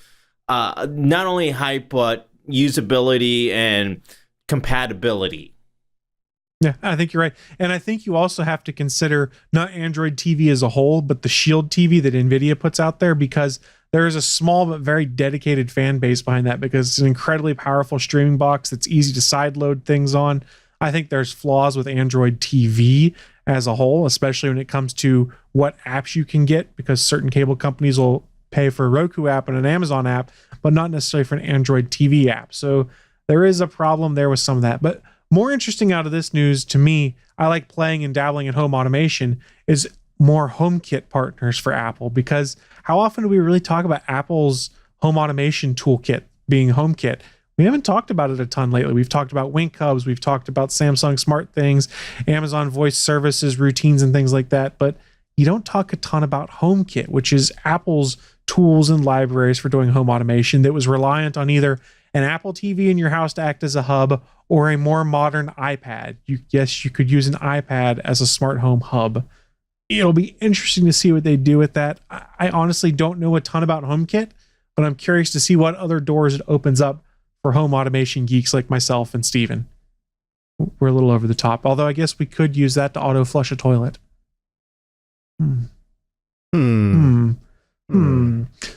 not only hype, but usability and compatibility. Yeah, I think you're right. And I think you also have to consider not Android TV as a whole, but the Shield TV that NVIDIA puts out there, because there is a small but very dedicated fan base behind that, because it's an incredibly powerful streaming box that's easy to sideload things on. I think there's flaws with Android TV as a whole, especially when it comes to what apps you can get, because certain cable companies will pay for a Roku app and an Amazon app, but not necessarily for an Android TV app. So there is a problem there with some of that. But more interesting out of this news to me, I like playing and dabbling in home automation, is more HomeKit partners for Apple, because how often do we really talk about Apple's home automation toolkit being HomeKit? We haven't talked about it a ton lately. We've talked about Wink Hubs, we've talked about Samsung Smart Things, Amazon Voice Services, routines, and things like that, but you don't talk a ton about HomeKit, which is Apple's tools and libraries for doing home automation that was reliant on either an Apple TV in your house to act as a hub or a more modern iPad. You could use an iPad as a smart home hub. It'll be interesting to see what they do with that. I honestly don't know a ton about HomeKit, but I'm curious to see what other doors it opens up for home automation geeks like myself and Steven. We're a little over the top, although I guess we could use that to auto flush a toilet.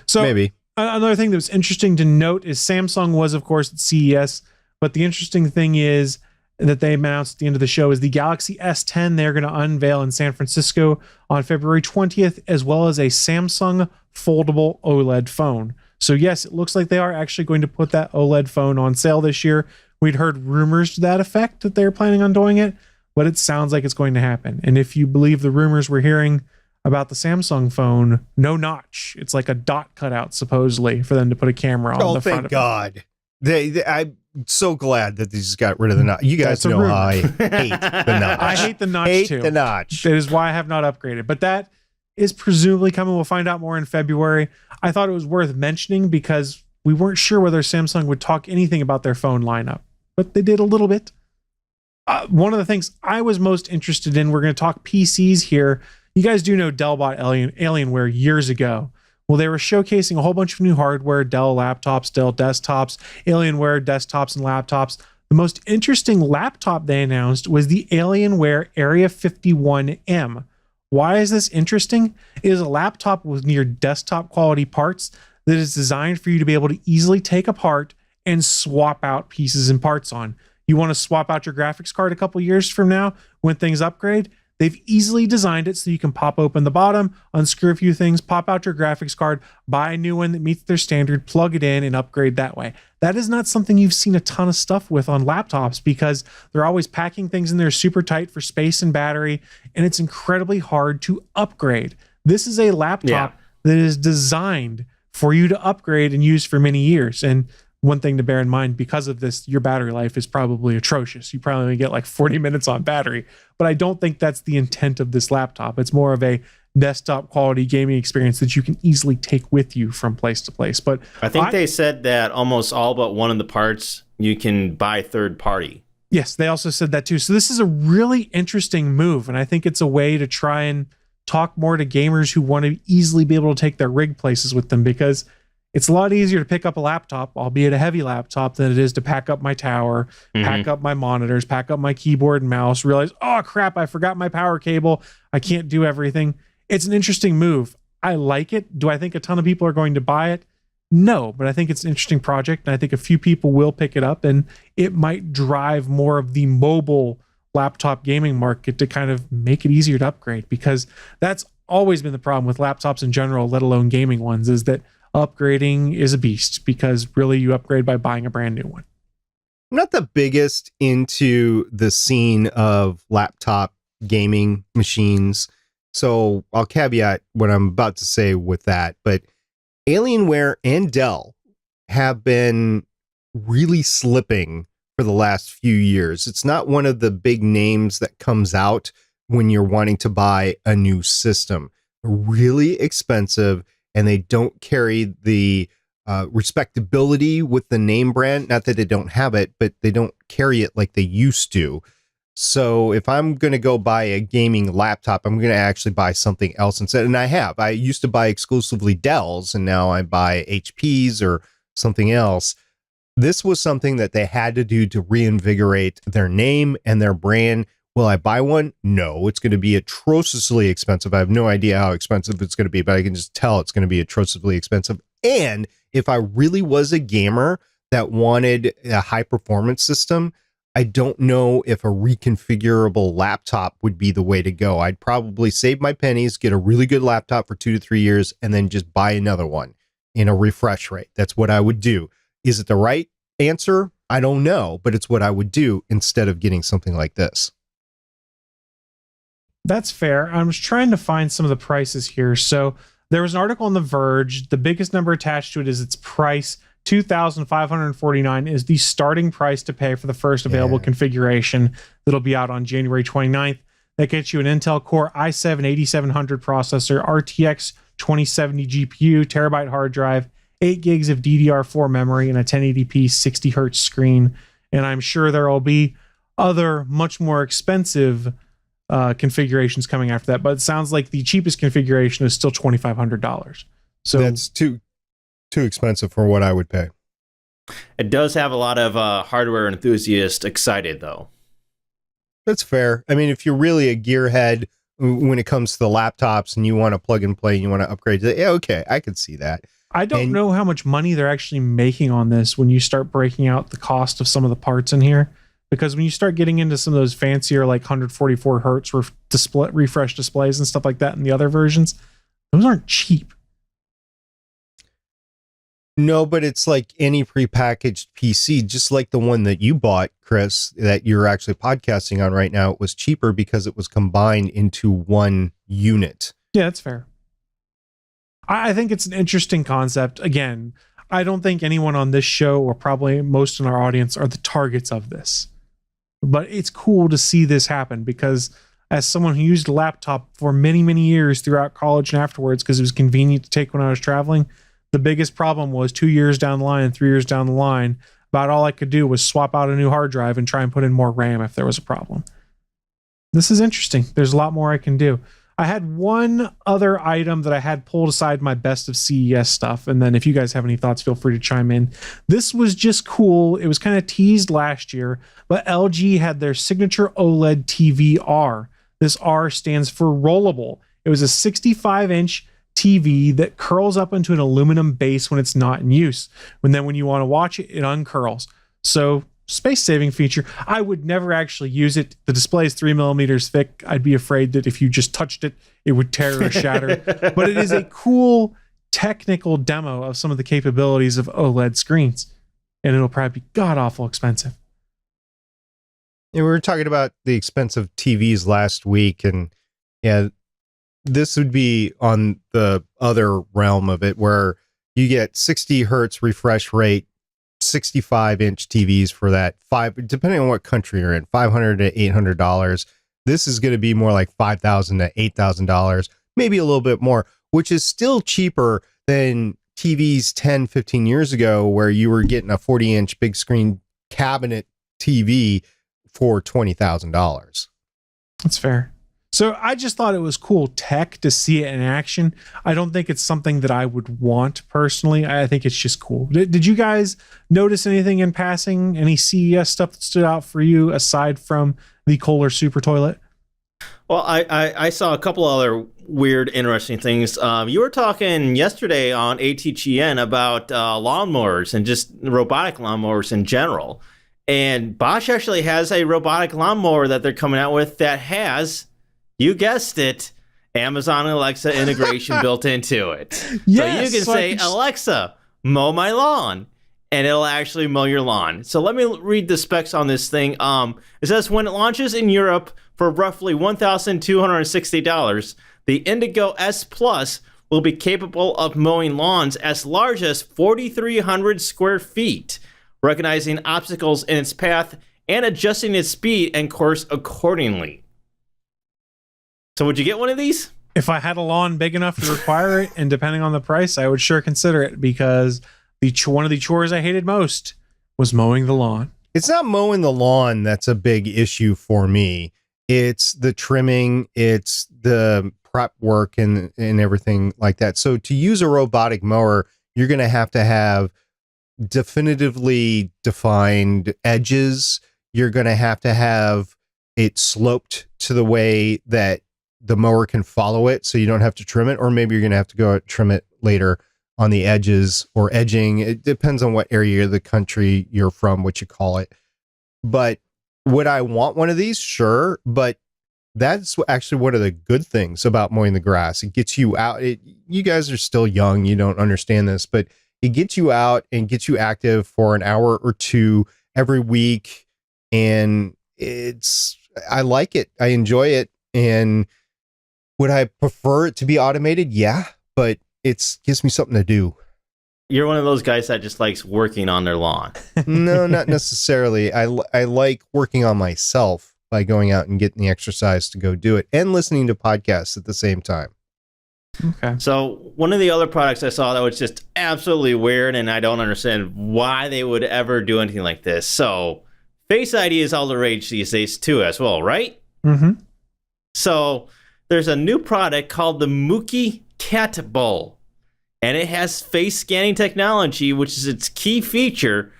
So maybe. Another thing that was interesting to note is Samsung was, of course, at CES, but the interesting thing is that they announced at the end of the show is the Galaxy S10 they're going to unveil in San Francisco on February 20th, as well as a Samsung foldable OLED phone. So yes, it looks like they are actually going to put that OLED phone on sale this year. We'd heard rumors to that effect that they're planning on doing it, but it sounds like it's going to happen. And if you believe the rumors we're hearing about the Samsung phone, no notch. It's like a dot cutout, supposedly, for them to put a camera on the front of it. Oh, thank God. I'm so glad that they just got rid of the notch. You guys know how I hate the notch. I hate the notch, too. The notch. That is why I have not upgraded. But that is presumably coming. We'll find out more in February. I thought it was worth mentioning because we weren't sure whether Samsung would talk anything about their phone lineup, but they did a little bit. One of the things I was most interested in, we're going to talk PCs here. You guys do know Dell bought Alienware years ago. Well, they were showcasing a whole bunch of new hardware, Dell laptops, Dell desktops, Alienware desktops and laptops. The most interesting laptop they announced was the Alienware Area 51M. Why is this interesting? It is a laptop with near desktop quality parts that is designed for you to be able to easily take apart and swap out pieces and parts on. You want to swap out your graphics card a couple years from now when things upgrade? they've easily designed it so you can pop open the bottom, unscrew a few things, pop out your graphics card, buy a new one that meets their standard, plug it in, and upgrade that way. That is not something you've seen a ton of stuff with on laptops because they're always packing things in there super tight for space and battery, and it's incredibly hard to upgrade. This is a laptop that is designed for you to upgrade and use for many years. And one thing to bear in mind, because of this, your battery life is probably atrocious. You probably only get like 40 minutes on battery, but I don't think that's the intent of this laptop. It's more of a desktop quality gaming experience that you can easily take with you from place to place. But I think they said that almost all but one of the parts you can buy third party. Yes, they also said that too. So this is a really interesting move, and I think it's a way to try and talk more to gamers who want to easily be able to take their rig places with them, because it's a lot easier to pick up a laptop, albeit a heavy laptop, than it is to pack up my tower, pack up my monitors, pack up my keyboard and mouse, realize, oh crap, I forgot my power cable. I can't do everything. It's an interesting move. I like it. Do I think a ton of people are going to buy it? No, but I think it's an interesting project, and I think a few people will pick it up, and it might drive more of the mobile laptop gaming market to kind of make it easier to upgrade, because that's always been the problem with laptops in general, let alone gaming ones, is that upgrading is a beast, because really you upgrade by buying a brand new one. I'm not the biggest into the scene of laptop gaming machines, so I'll caveat what I'm about to say with that, but Alienware and Dell have been really slipping for the last few years. It's not one of the big names that comes out when you're wanting to buy a new system. They're really expensive, and they don't carry the respectability with the name brand. Not that they don't have it, but they don't carry it like they used to. So if I'm going to go buy a gaming laptop, I'm going to actually buy something else instead. And I have. I used to buy exclusively Dells, and now I buy HPs or something else. This was something that they had to do to reinvigorate their name and their brand. Will I buy one? No, it's going to be atrociously expensive. I have no idea how expensive it's going to be, but I can just tell it's going to be atrociously expensive. And if I really was a gamer that wanted a high performance system, I don't know if a reconfigurable laptop would be the way to go. I'd probably save my pennies, get a really good laptop for 2 to 3 years, and then just buy another one in a refresh rate. That's what I would do. Is it the right answer? I don't know, but it's what I would do instead of getting something like this. That's fair. I was trying to find some of the prices here. So there was an article on The Verge. The biggest number attached to it is its price. $2,549 is the starting price to pay for the first available configuration that'll be out on January 29th. That gets you an Intel Core i7-8700 processor, RTX 2070 GPU, terabyte hard drive, 8 gigs of DDR4 memory, and a 1080p 60 hertz screen. And I'm sure there will be other much more expensive configurations coming after that, but it sounds like the cheapest configuration is still $2,500. So that's too expensive for what I would pay. It does have a lot of hardware enthusiasts excited, though. That's fair. I mean, if you're really a gearhead when it comes to the laptops and you want to plug and play and you want to upgrade, yeah, okay, I could see that. I don't know how much money they're actually making on this when you start breaking out the cost of some of the parts in here, because when you start getting into some of those fancier, like 144 hertz refresh displays and stuff like that in the other versions, those aren't cheap. No, but it's like any prepackaged PC, just like the one that you bought, Chris, that you're actually podcasting on right now. It was cheaper because it was combined into one unit. Yeah, that's fair. I think it's an interesting concept. Again, I don't think anyone on this show, or probably most in our audience, are the targets of this. But it's cool to see this happen, because as someone who used a laptop for many, many years throughout college and afterwards, because it was convenient to take when I was traveling, the biggest problem was 2 years down the line, 3 years down the line, about all I could do was swap out a new hard drive and try and put in more RAM if there was a problem. This is interesting. There's a lot more I can do. I had one other item that I had pulled aside my best of CES stuff, and then if you guys have any thoughts, feel free to chime in. This was just cool. It was kind of teased last year, but LG had their signature OLED TV R. This R stands for rollable. It was a 65-inch TV that curls up into an aluminum base when it's not in use. And then when you want to watch it, it uncurls. So space-saving feature. I would never actually use it. The display is 3 millimeters thick. I'd be afraid that if you just touched it, it would tear or shatter. But it is a cool technical demo of some of the capabilities of OLED screens. And it'll probably be god-awful expensive. Yeah, we were talking about the expensive TVs last week, and yeah, this would be on the other realm of it, where you get 60 hertz refresh rate, 65-inch TVs for that, depending on what country you're in, $500 to $800. This is going to be more like $5,000 to $8,000, maybe a little bit more, which is still cheaper than TVs 10, 15 years ago, where you were getting a 40-inch big screen cabinet TV for $20,000. That's fair. So I just thought it was cool tech to see it in action. I don't think it's something that I would want personally. I think it's just cool. Did you guys notice anything in passing? Any CES stuff that stood out for you aside from the Kohler Super Toilet? Well, I saw a couple other weird, interesting things. You were talking yesterday on ATGN about lawnmowers and just robotic lawnmowers in general. And Bosch actually has a robotic lawnmower that they're coming out with that has, you guessed it, Amazon Alexa integration built into it. Yes, so you can say, Alexa, mow my lawn, and it'll actually mow your lawn. So let me read the specs on this thing. It says when it launches in Europe for roughly $1,260, the Indigo S Plus will be capable of mowing lawns as large as 4,300 square feet, recognizing obstacles in its path and adjusting its speed and course accordingly. So would you get one of these? If I had a lawn big enough to require it, and depending on the price, I would sure consider it, because one of the chores I hated most was mowing the lawn. It's not mowing the lawn that's a big issue for me. It's the trimming, it's the prep work and everything like that. So to use a robotic mower, you're going to have definitively defined edges. You're going to have it sloped to the way that the mower can follow it, so you don't have to trim it, or maybe you're going to have to go trim it later on the edges or edging. It depends on what area of the country you're from, what you call it. But would I want one of these? Sure. But that's actually one of the good things about mowing the grass. It gets you out. You guys are still young. You don't understand this, but it gets you out and gets you active for an hour or two every week. And I like it. I enjoy it. And would I prefer it to be automated? Yeah, but it gives me something to do. You're one of those guys that just likes working on their lawn. No, not necessarily. I like working on myself by going out and getting the exercise to go do it and listening to podcasts at the same time. Okay. So one of the other products I saw that was just absolutely weird, and I don't understand why they would ever do anything like this. So Face ID is all the rage these days too, as well, right? Mm-hmm. So there's a new product called the Mookie Cat Bowl, and it has face scanning technology, which is its key feature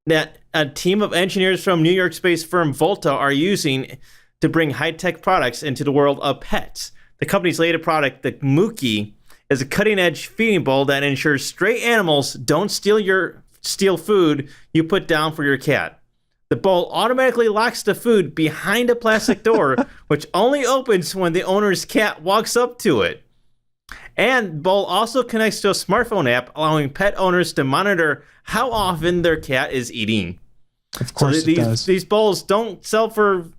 that a team of engineers from New York-based firm Volta are using to bring high-tech products into the world of pets. The company's latest product, the Mookie, is a cutting-edge feeding bowl that ensures stray animals don't steal food you put down for your cat. The bowl automatically locks the food behind a plastic door, which only opens when the owner's cat walks up to it. And the bowl also connects to a smartphone app, allowing pet owners to monitor how often their cat is eating. Of course, so it does. These bowls don't sell for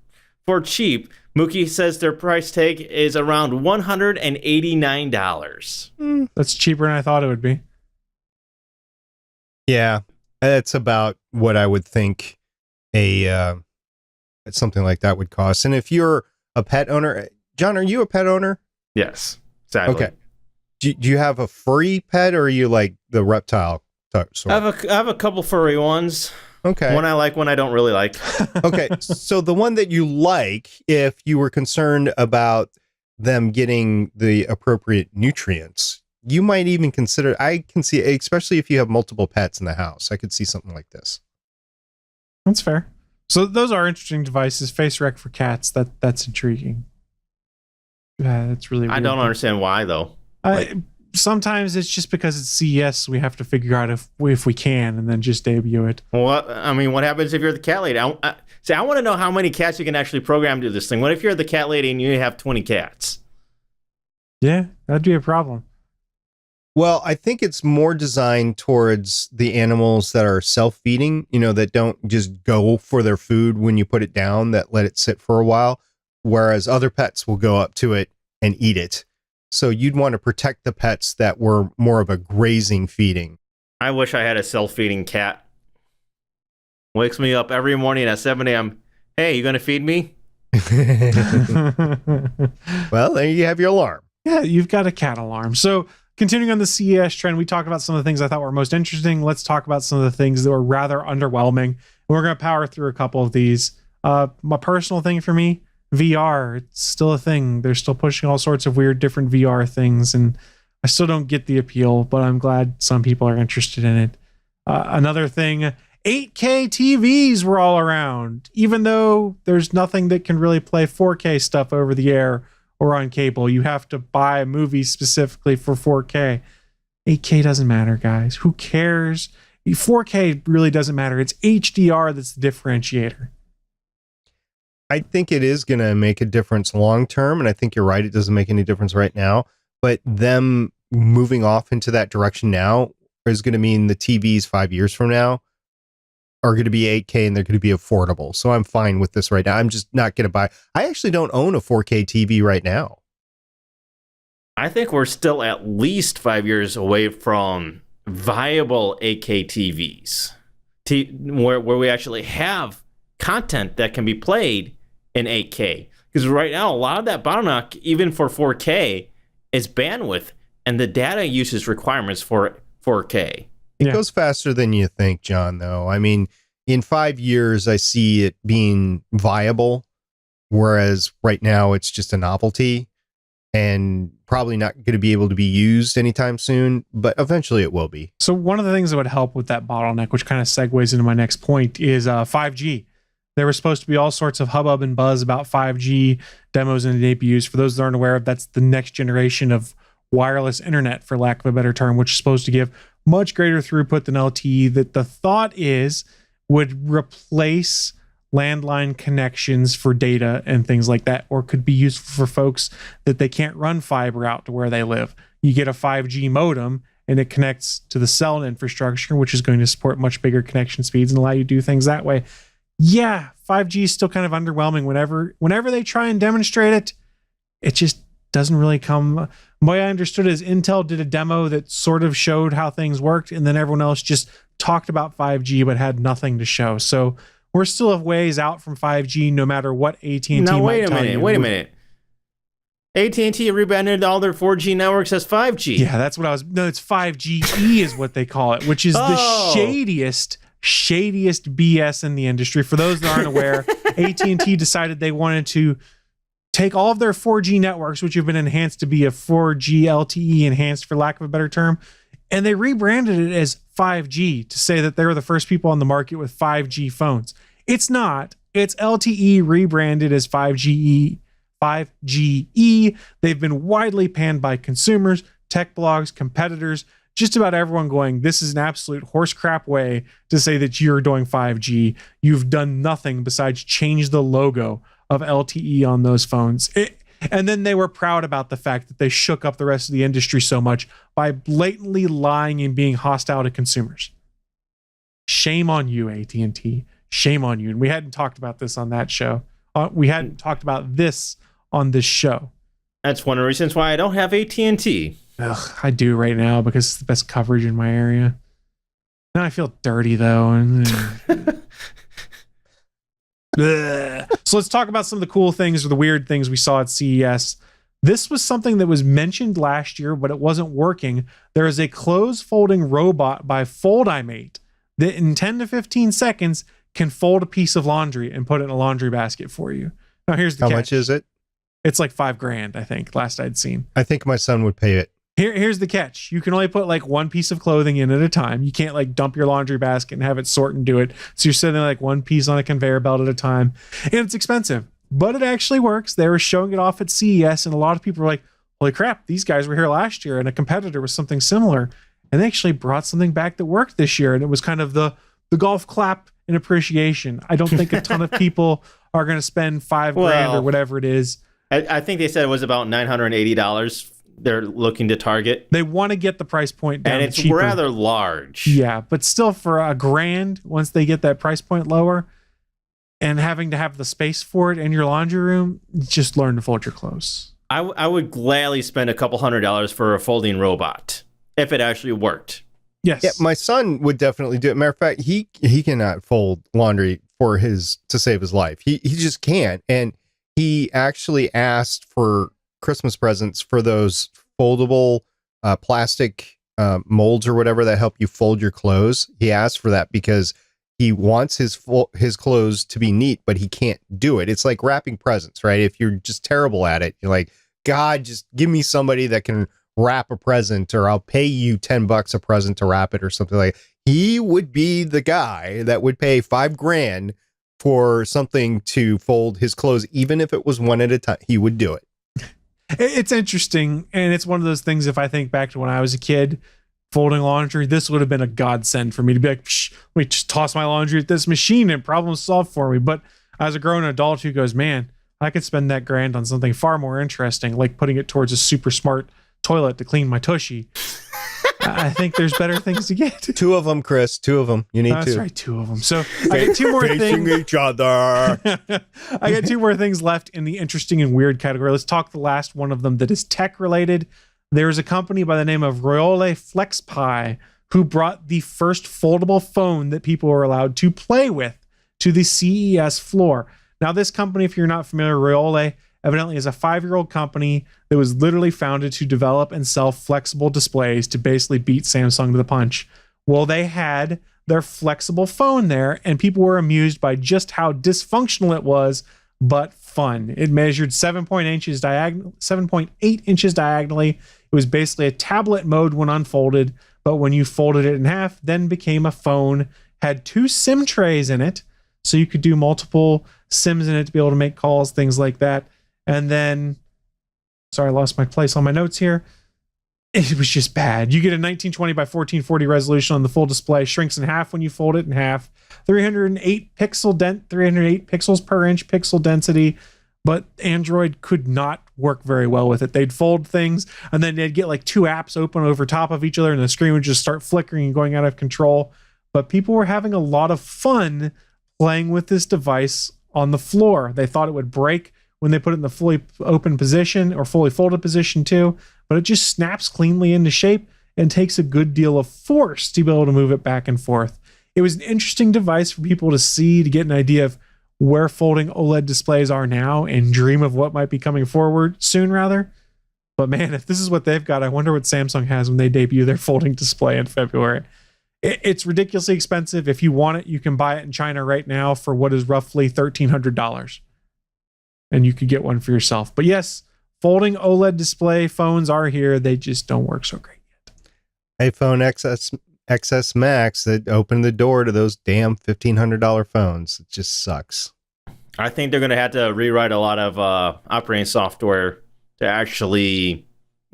cheap. Mookie says their price tag is around $189. That's cheaper than I thought it would be. Yeah, that's about what I would think something like that would cost. And if you're a pet owner, John, are you a pet owner? Yes, sadly. Okay. Do you have a furry pet, or are you like the reptile type sort? I have a couple furry ones. Okay. One I like, one I don't really like. Okay. So the one that you like, if you were concerned about them getting the appropriate nutrients, you might even consider, I can see, especially if you have multiple pets in the house, I could see something like this. That's fair. So those are interesting devices. Face rec for cats. That's intriguing. That's really weird. I don't understand why though. sometimes it's just because it's CES, we have to figure out if we can, and then just debut it. Well, I mean, what happens if you're the cat lady? I want to know how many cats you can actually program to this thing. What if you're the cat lady and you have 20 cats? Yeah, that'd be a problem. Well, I think it's more designed towards the animals that are self-feeding, that don't just go for their food when you put it down, that let it sit for a while, whereas other pets will go up to it and eat it. So you'd want to protect the pets that were more of a grazing feeding. I wish I had a self-feeding cat. Wakes me up every morning at 7 a.m. Hey, you going to feed me? Well, there you have your alarm. Yeah, you've got a cat alarm. So continuing on the CES trend, we talked about some of the things I thought were most interesting. Let's talk about some of the things that were rather underwhelming. And we're going to power through a couple of these. My personal thing for me, VR, it's still a thing. They're still pushing all sorts of weird different VR things, and I still don't get the appeal, but I'm glad some people are interested in it. Another thing, 8K TVs were all around, even though there's nothing that can really play 4K stuff over the air or on cable. You have to buy movies specifically for 4K. 8K doesn't matter, guys. Who cares? 4K really doesn't matter. It's HDR that's the differentiator. I think it is going to make a difference long term, and I think you're right. It doesn't make any difference right now, but them moving off into that direction now is going to mean the TVs 5 years from now are going to be 8K and they're going to be affordable. So I'm fine with this right now. I'm just not going to buy. I actually don't own a 4K TV right now. I think we're still at least 5 years away from viable 8K TVs, where we actually have content that can be played in 8K. Because right now, a lot of that bottleneck, even for 4K, is bandwidth and the data usage requirements for 4K. It goes faster than you think, John, though. I mean, in 5 years, I see it being viable, whereas right now it's just a novelty and probably not going to be able to be used anytime soon, but eventually it will be. So one of the things that would help with that bottleneck, which kind of segues into my next point, is 5G. There was supposed to be all sorts of hubbub and buzz about 5G demos and debuts. For those that aren't aware of, that's the next generation of wireless internet, for lack of a better term, which is supposed to give much greater throughput than LTE. That the thought is would replace landline connections for data and things like that, or could be useful for folks that they can't run fiber out to where they live. You get a 5G modem and it connects to the cell infrastructure, which is going to support much bigger connection speeds and allow you to do things that way. Yeah, 5G is still kind of underwhelming. Whenever they try and demonstrate it, it just doesn't really come. What I understood is Intel did a demo that sort of showed how things worked, and then everyone else just talked about 5G but had nothing to show. So we're still a ways out from 5G, no matter what AT&T might tell you. Wait a minute. AT&T rebranded all their 4G networks as 5G. Yeah, that's what I was. No, it's 5GE is what they call it, which is the shadiest BS in the industry. For those that aren't aware, AT&T decided they wanted to take all of their 4G networks, which have been enhanced to be a 4G LTE enhanced, for lack of a better term, and they rebranded it as 5G to say that they were the first people on the market with 5G phones. It's not. It's LTE rebranded as 5GE. 5GE. They've been widely panned by consumers, tech blogs, competitors, just about everyone going, this is an absolute horse crap way to say that you're doing 5G. You've done nothing besides change the logo of LTE on those phones. And then they were proud about the fact that they shook up the rest of the industry so much by blatantly lying and being hostile to consumers. Shame on you, AT&T. Shame on you. And we hadn't talked about this on that show. We hadn't talked about this on this show. That's one of the reasons why I don't have AT&T. Ugh, I do right now because it's the best coverage in my area. Now I feel dirty though. So let's talk about some of the cool things or the weird things we saw at CES. This was something that was mentioned last year, but it wasn't working. There is a clothes folding robot by Foldimate that in 10 to 15 seconds can fold a piece of laundry and put it in a laundry basket for you. Now here's the catch. How much is it? It's like $5,000, I think, last I'd seen. I think my son would pay it. Here's the catch. You can only put like one piece of clothing in at a time. You can't like dump your laundry basket and have it sort and do it. So you're sitting like one piece on a conveyor belt at a time. And it's expensive, but it actually works. They were showing it off at CES and a lot of people were like, holy crap, these guys were here last year and a competitor was something similar. And they actually brought something back that worked this year. And it was kind of the golf clap in appreciation. I don't think a ton of people are going to spend $5,000 or whatever it is. I think they said it was about $980 they're looking to target. They want to get the price point down. And it's cheaper. rather large. Yeah, but still for $1,000, once they get that price point lower and having to have the space for it in your laundry room, just learn to fold your clothes. I would gladly spend a couple $100 for a folding robot if it actually worked. Yes. Yeah, my son would definitely do it. Matter of fact, he cannot fold laundry to save his life. He just can't. And he actually asked for Christmas presents for those foldable plastic molds or whatever that help you fold your clothes. He asked for that because he wants his clothes to be neat, but he can't do it. It's like wrapping presents, right? If you're just terrible at it, you're like, God, just give me somebody that can wrap a present, or I'll pay you $10 a present to wrap it or something like that. He would be the guy that would pay $5,000 for something to fold his clothes, even if it was one at a time. He would do it. It's interesting, and it's one of those things, if I think back to when I was a kid folding laundry, this would have been a godsend for me to be like, let me just toss my laundry at this machine and problem solved for me. But as a grown adult who goes, man, I could spend that $1,000 on something far more interesting, like putting it towards a super smart toilet to clean my tushy. I think there's better things to get. 2 of them, Chris. 2 of them. You need 2. That's right, 2 of them. So I got 2 more things. Each other. I got 2 more things left in the interesting and weird category. Let's talk the last one of them that is tech related. There's a company by the name of Royole FlexPi who brought the first foldable phone that people were allowed to play with to the CES floor. Now, this company, if you're not familiar, Royole evidently is a 5-year-old company that was literally founded to develop and sell flexible displays to basically beat Samsung to the punch. Well, they had their flexible phone there, and people were amused by just how dysfunctional it was, but fun. It measured 7.8 inches diagonally. It was basically a tablet mode when unfolded, but when you folded it in half, then became a phone. Had 2 SIM trays in it, so you could do multiple SIMs in it to be able to make calls, things like that. And then, sorry, I lost my place on my notes here. It was just bad. You get a 1920 by 1440 resolution on the full display, shrinks in half when you fold it in half. 308 pixels per inch pixel density, but Android could not work very well with it. They'd fold things and then they'd get like 2 apps open over top of each other and the screen would just start flickering and going out of control. But people were having a lot of fun playing with this device on the floor. They thought it would break when they put it in the fully open position or fully folded position too, but it just snaps cleanly into shape and takes a good deal of force to be able to move it back and forth. It was an interesting device for people to see, to get an idea of where folding OLED displays are now and dream of what might be coming forward soon, rather. But man, if this is what they've got, I wonder what Samsung has when they debut their folding display in February. It's ridiculously expensive. If you want it, you can buy it in China right now for what is roughly $1,300. And you could get one for yourself. But yes, folding OLED display phones are here. They just don't work so great yet. iPhone XS Max that opened the door to those damn $1,500 phones. It just sucks. I think they're going to have to rewrite a lot of operating software to actually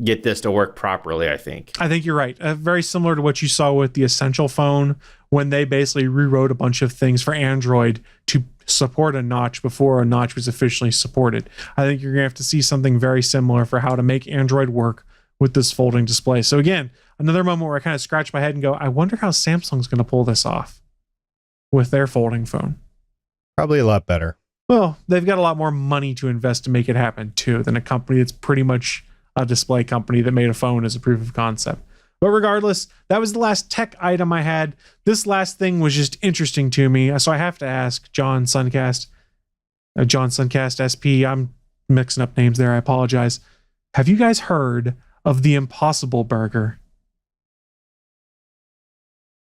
get this to work properly, I think. I think you're right. Very similar to what you saw with the Essential phone when they basically rewrote a bunch of things for Android to support a notch before a notch was officially supported. I think you're going to have to see something very similar for how to make Android work with this folding display. So again, another moment where I kind of scratch my head and go, I wonder how Samsung's going to pull this off with their folding phone. Probably a lot better. Well, they've got a lot more money to invest to make it happen too than a company that's pretty much a display company that made a phone as a proof of concept. But regardless, that was the last tech item I had. This last thing was just interesting to me. So I have to ask John Sunkast SP. I'm mixing up names there. I apologize. Have you guys heard of the Impossible Burger?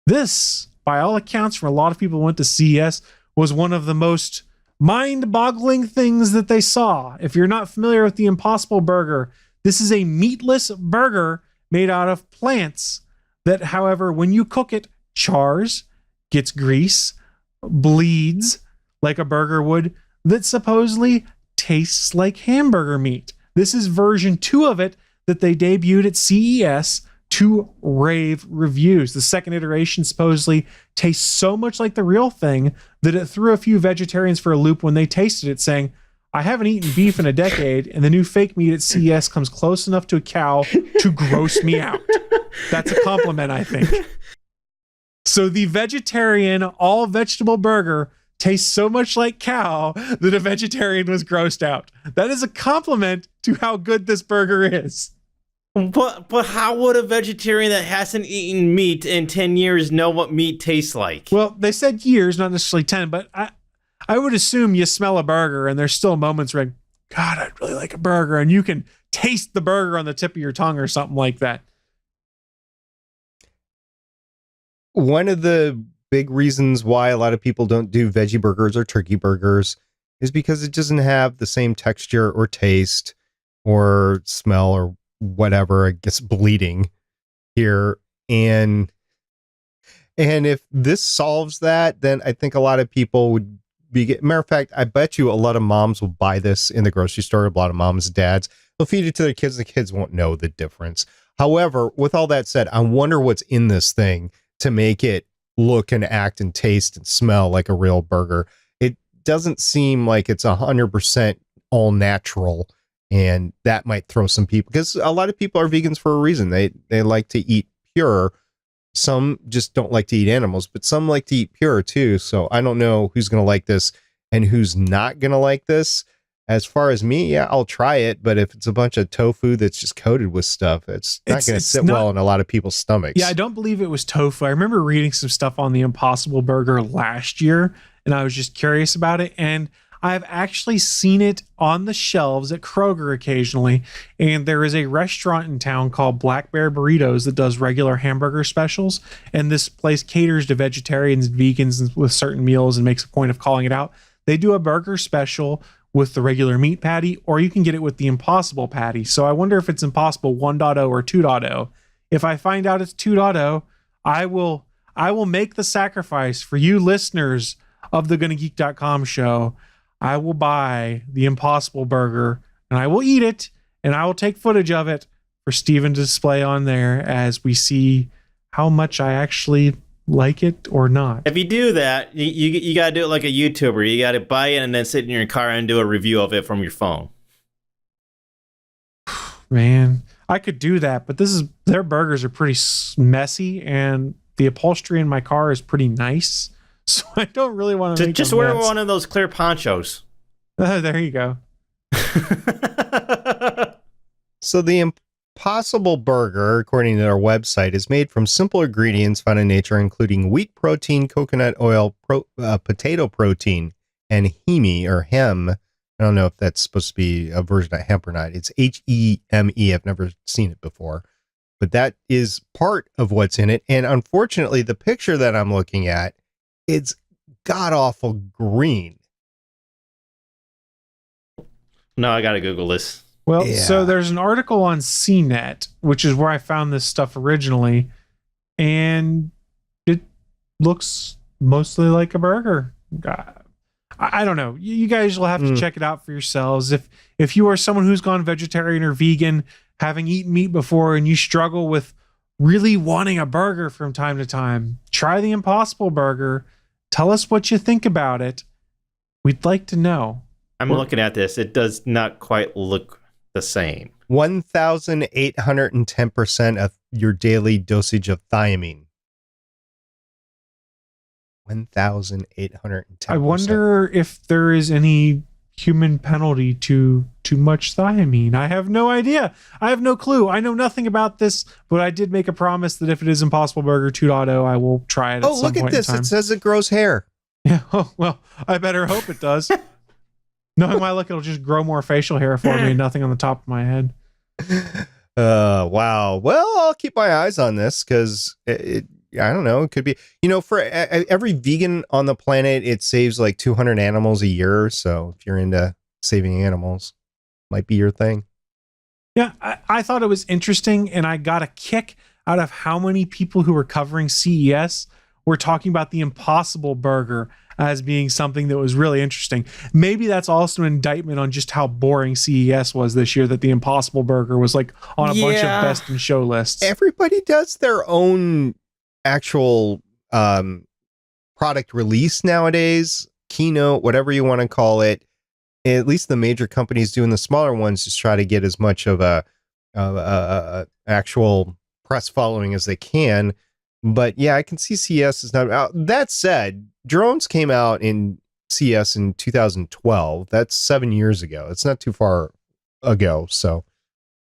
This, by all accounts, from a lot of people who went to CES, was one of the most mind-boggling things that they saw. If you're not familiar with the Impossible Burger, this is a meatless burger made out of plants that, however, when you cook it, chars, gets grease, bleeds like a burger would, that supposedly tastes like hamburger meat. This is version 2 of it that they debuted at CES to rave reviews. The second iteration supposedly tastes so much like the real thing that it threw a few vegetarians for a loop when they tasted it, saying, I haven't eaten beef in a decade, and the new fake meat at CES comes close enough to a cow to gross me out. That's a compliment, I think. So the vegetarian all-vegetable burger tastes so much like cow that a vegetarian was grossed out. That is a compliment to how good this burger is. But how would a vegetarian that hasn't eaten meat in 10 years know what meat tastes like? Well, they said years, not necessarily 10, but I would assume you smell a burger and there's still moments where, God, I'd really like a burger, and you can taste the burger on the tip of your tongue or something like that. One of the big reasons why a lot of people don't do veggie burgers or turkey burgers is because it doesn't have the same texture or taste or smell or whatever, I guess, bleeding here. And if this solves that, then I think a lot of people would be, matter of fact, I bet you a lot of moms will buy this in the grocery store. A lot of moms and dads, they'll feed it to their kids. The kids won't know the difference. However, with all that said, I wonder what's in this thing to make it look and act and taste and smell like a real burger. It doesn't seem like it's 100% all natural. And that might throw some people, because a lot of people are vegans for a reason. They like to eat pure. Some just don't like to eat animals, but some like to eat pure too. So I don't know who's going to like this and who's not going to like this. As far as me, yeah, I'll try it. But if it's a bunch of tofu that's just coated with stuff, it's not going to sit well in a lot of people's stomachs. Yeah, I don't believe it was tofu. I remember reading some stuff on the Impossible Burger last year, and I was just curious about it. And I've actually seen it on the shelves at Kroger occasionally, and there is a restaurant in town called Black Bear Burritos that does regular hamburger specials, and this place caters to vegetarians and vegans with certain meals and makes a point of calling it out. They do a burger special with the regular meat patty, or you can get it with the Impossible patty. So I wonder if it's Impossible 1.0 or 2.0. If I find out it's 2.0, I will make the sacrifice for you listeners of the GonnaGeek.com show. I will buy the Impossible Burger, and I will eat it, and I will take footage of it for Steven to display on there as we see how much I actually like it or not. If you do that, you got to do it like a YouTuber. You got to buy it and then sit in your car and do a review of it from your phone. Man, I could do that, but their burgers are pretty messy, and the upholstery in my car is pretty nice. So I don't really want to just wear one of those clear ponchos. There you go. So the Impossible Burger, according to their website, is made from simple ingredients found in nature, including wheat protein, coconut oil, potato protein, and heme. I don't know if that's supposed to be a version of hemp or not. It's HEME. I've never seen it before. But that is part of what's in it. And unfortunately, the picture that I'm looking at, it's god-awful green. No, I gotta Google this. Well, So there's an article on CNET, which is where I found this stuff originally, and it looks mostly like a burger. I don't know. You guys will have to check it out for yourselves. If you are someone who's gone vegetarian or vegan, having eaten meat before, and you struggle with really wanting a burger from time to time, try the Impossible Burger. Tell us what you think about it. We'd like to know. I'm looking at this. It does not quite look the same. 1,810% of your daily dosage of thiamine. 1,810%. I wonder if there is any human penalty to too much thiamine. I have no idea. I have no clue. I know nothing about this, but I did make a promise that if it is Impossible Burger 2.0, I will try it at some point in time. Oh, look at this. It says it grows hair. Yeah. Oh, well, I better hope it does. Knowing my luck, it'll just grow more facial hair for me and nothing on the top of my head. Wow. Well, I'll keep my eyes on this because I don't know. It could be, for every vegan on the planet, it saves like 200 animals a year. So if you're into saving animals, might be your thing. Yeah, I thought it was interesting, and I got a kick out of how many people who were covering CES were talking about the Impossible Burger as being something that was really interesting. Maybe that's also an indictment on just how boring CES was this year, that the Impossible Burger was like on a bunch of best in show lists. Everybody does their own actual product release nowadays, keynote, whatever you want to call it. At least the major companies do, and the smaller ones just try to get as much of a actual press following as they can. But yeah, I can see CS is not out. That said, drones came out in CS in 2012. That's 7 years ago. It's not too far ago. So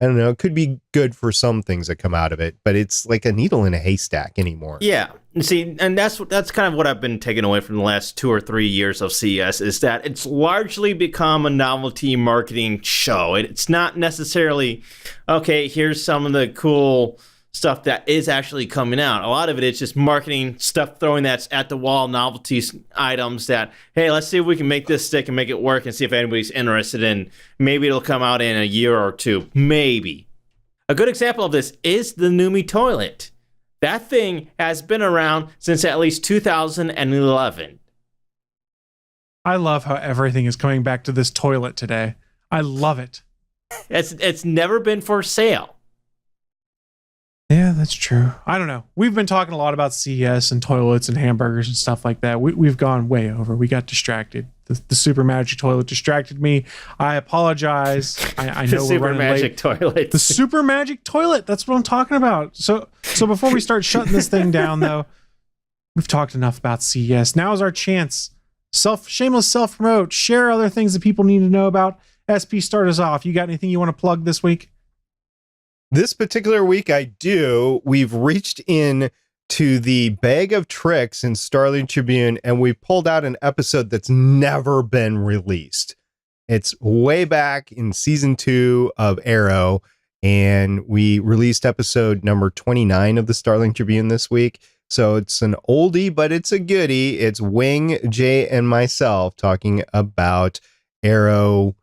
I don't know. It could be good for some things that come out of it, but it's like a needle in a haystack anymore. Yeah. See, and that's kind of what I've been taking away from the last 2 or 3 years of CES, is that it's largely become a novelty marketing show. It's not necessarily, okay, here's some of the cool stuff that is actually coming out. A lot of it is just marketing stuff, throwing that's at the wall novelties items that, hey, let's see if we can make this stick and make it work and see if anybody's interested in. Maybe it'll come out in a year or two. Maybe. A good example of this is the Numi toilet. That thing has been around since at least 2011. I love how everything is coming back to this toilet today. I love it. It's never been for sale. Yeah, that's true. I don't know. We've been talking a lot about CES and toilets and hamburgers and stuff like that. We've gone way over. We got distracted. The super magic toilet distracted me. I apologize. I know we're running late. Toilet. The super magic toilet. That's what I'm talking about. So before we start shutting this thing down, though, we've talked enough about CES. Now is our chance. Shameless self-promote. Share other things that people need to know about. SP, start us off. You got anything you want to plug this week? This particular week, I do. We've reached in to the bag of tricks in Starling Tribune, and we pulled out an episode that's never been released. It's way back in season 2 of Arrow, and we released episode number 29 of the Starling Tribune this week. So it's an oldie, but it's a goodie. It's Wing, Jay, and myself talking about Arrow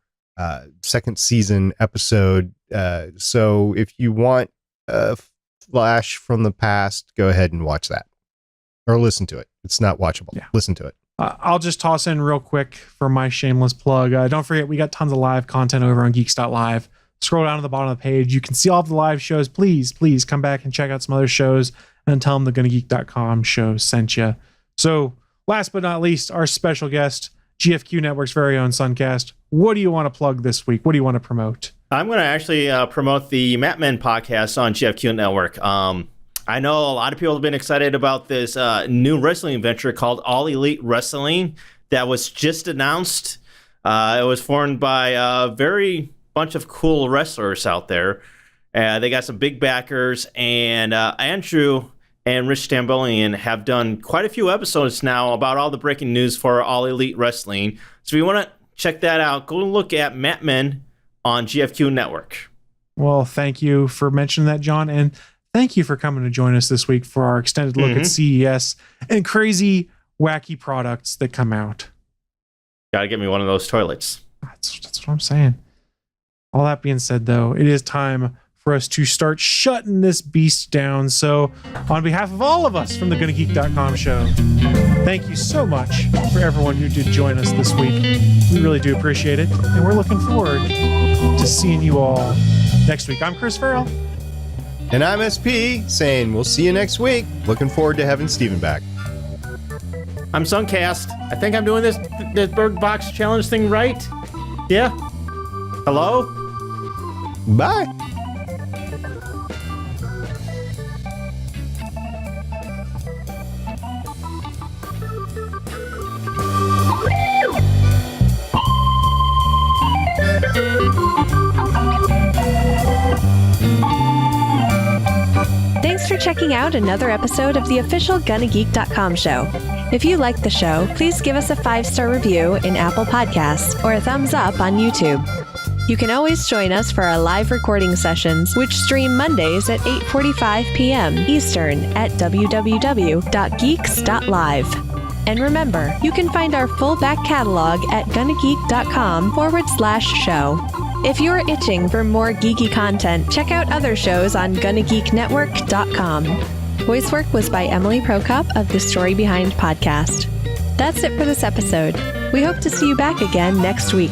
second season episode. So if you want a flash from the past, go ahead and watch that or listen to it. It's not watchable. Yeah. Listen to it. I'll just toss in real quick for my shameless plug. Don't forget, we got tons of live content over on geeks.live. Scroll down to the bottom of the page. You can see all of the live shows. Please come back and check out some other shows and tell them the GonnaGeek.com show sent you. So last but not least, our special guest, GFQ Network's very own Sunkast. What do you want to plug this week? What do you want to promote? I'm going to actually promote the Mat Men podcast on GFQ Network. I know a lot of people have been excited about this new wrestling venture called All Elite Wrestling that was just announced. It was formed by a very bunch of cool wrestlers out there. They got some big backers, and Andrew and Rich Stambolian have done quite a few episodes now about all the breaking news for All Elite Wrestling. So if you want to check that out, go look at Mat Men on GFQ Network. Well, thank you for mentioning that, John, and thank you for coming to join us this week for our extended look at CES and crazy, wacky products that come out. Gotta get me one of those toilets. That's what I'm saying. All that being said, though, it is time for us to start shutting this beast down. So on behalf of all of us from the GonnaGeek.com show, thank you so much for everyone who did join us this week. We really do appreciate it, and we're looking forward to seeing you all next week. I'm Chris Farrell. And I'm SP, saying we'll see you next week. Looking forward to having Steven back. I'm Sunkast. I think I'm doing this Bird Box Challenge thing right. Yeah? Hello? Bye. Thanks for checking out another episode of the official GonnaGeek.com show. If you like the show, please give us a 5-star review in Apple Podcasts or a thumbs up on YouTube. You can always join us for our live recording sessions, which stream Mondays at 8:45 p.m. Eastern at www.geeks.live. And remember, you can find our full back catalog at GonnaGeek.com/show. If you're itching for more geeky content, check out other shows on GonnaGeekNetwork.com. Voice work was by Emily Prokop of the Story Behind podcast. That's it for this episode. We hope to see you back again next week.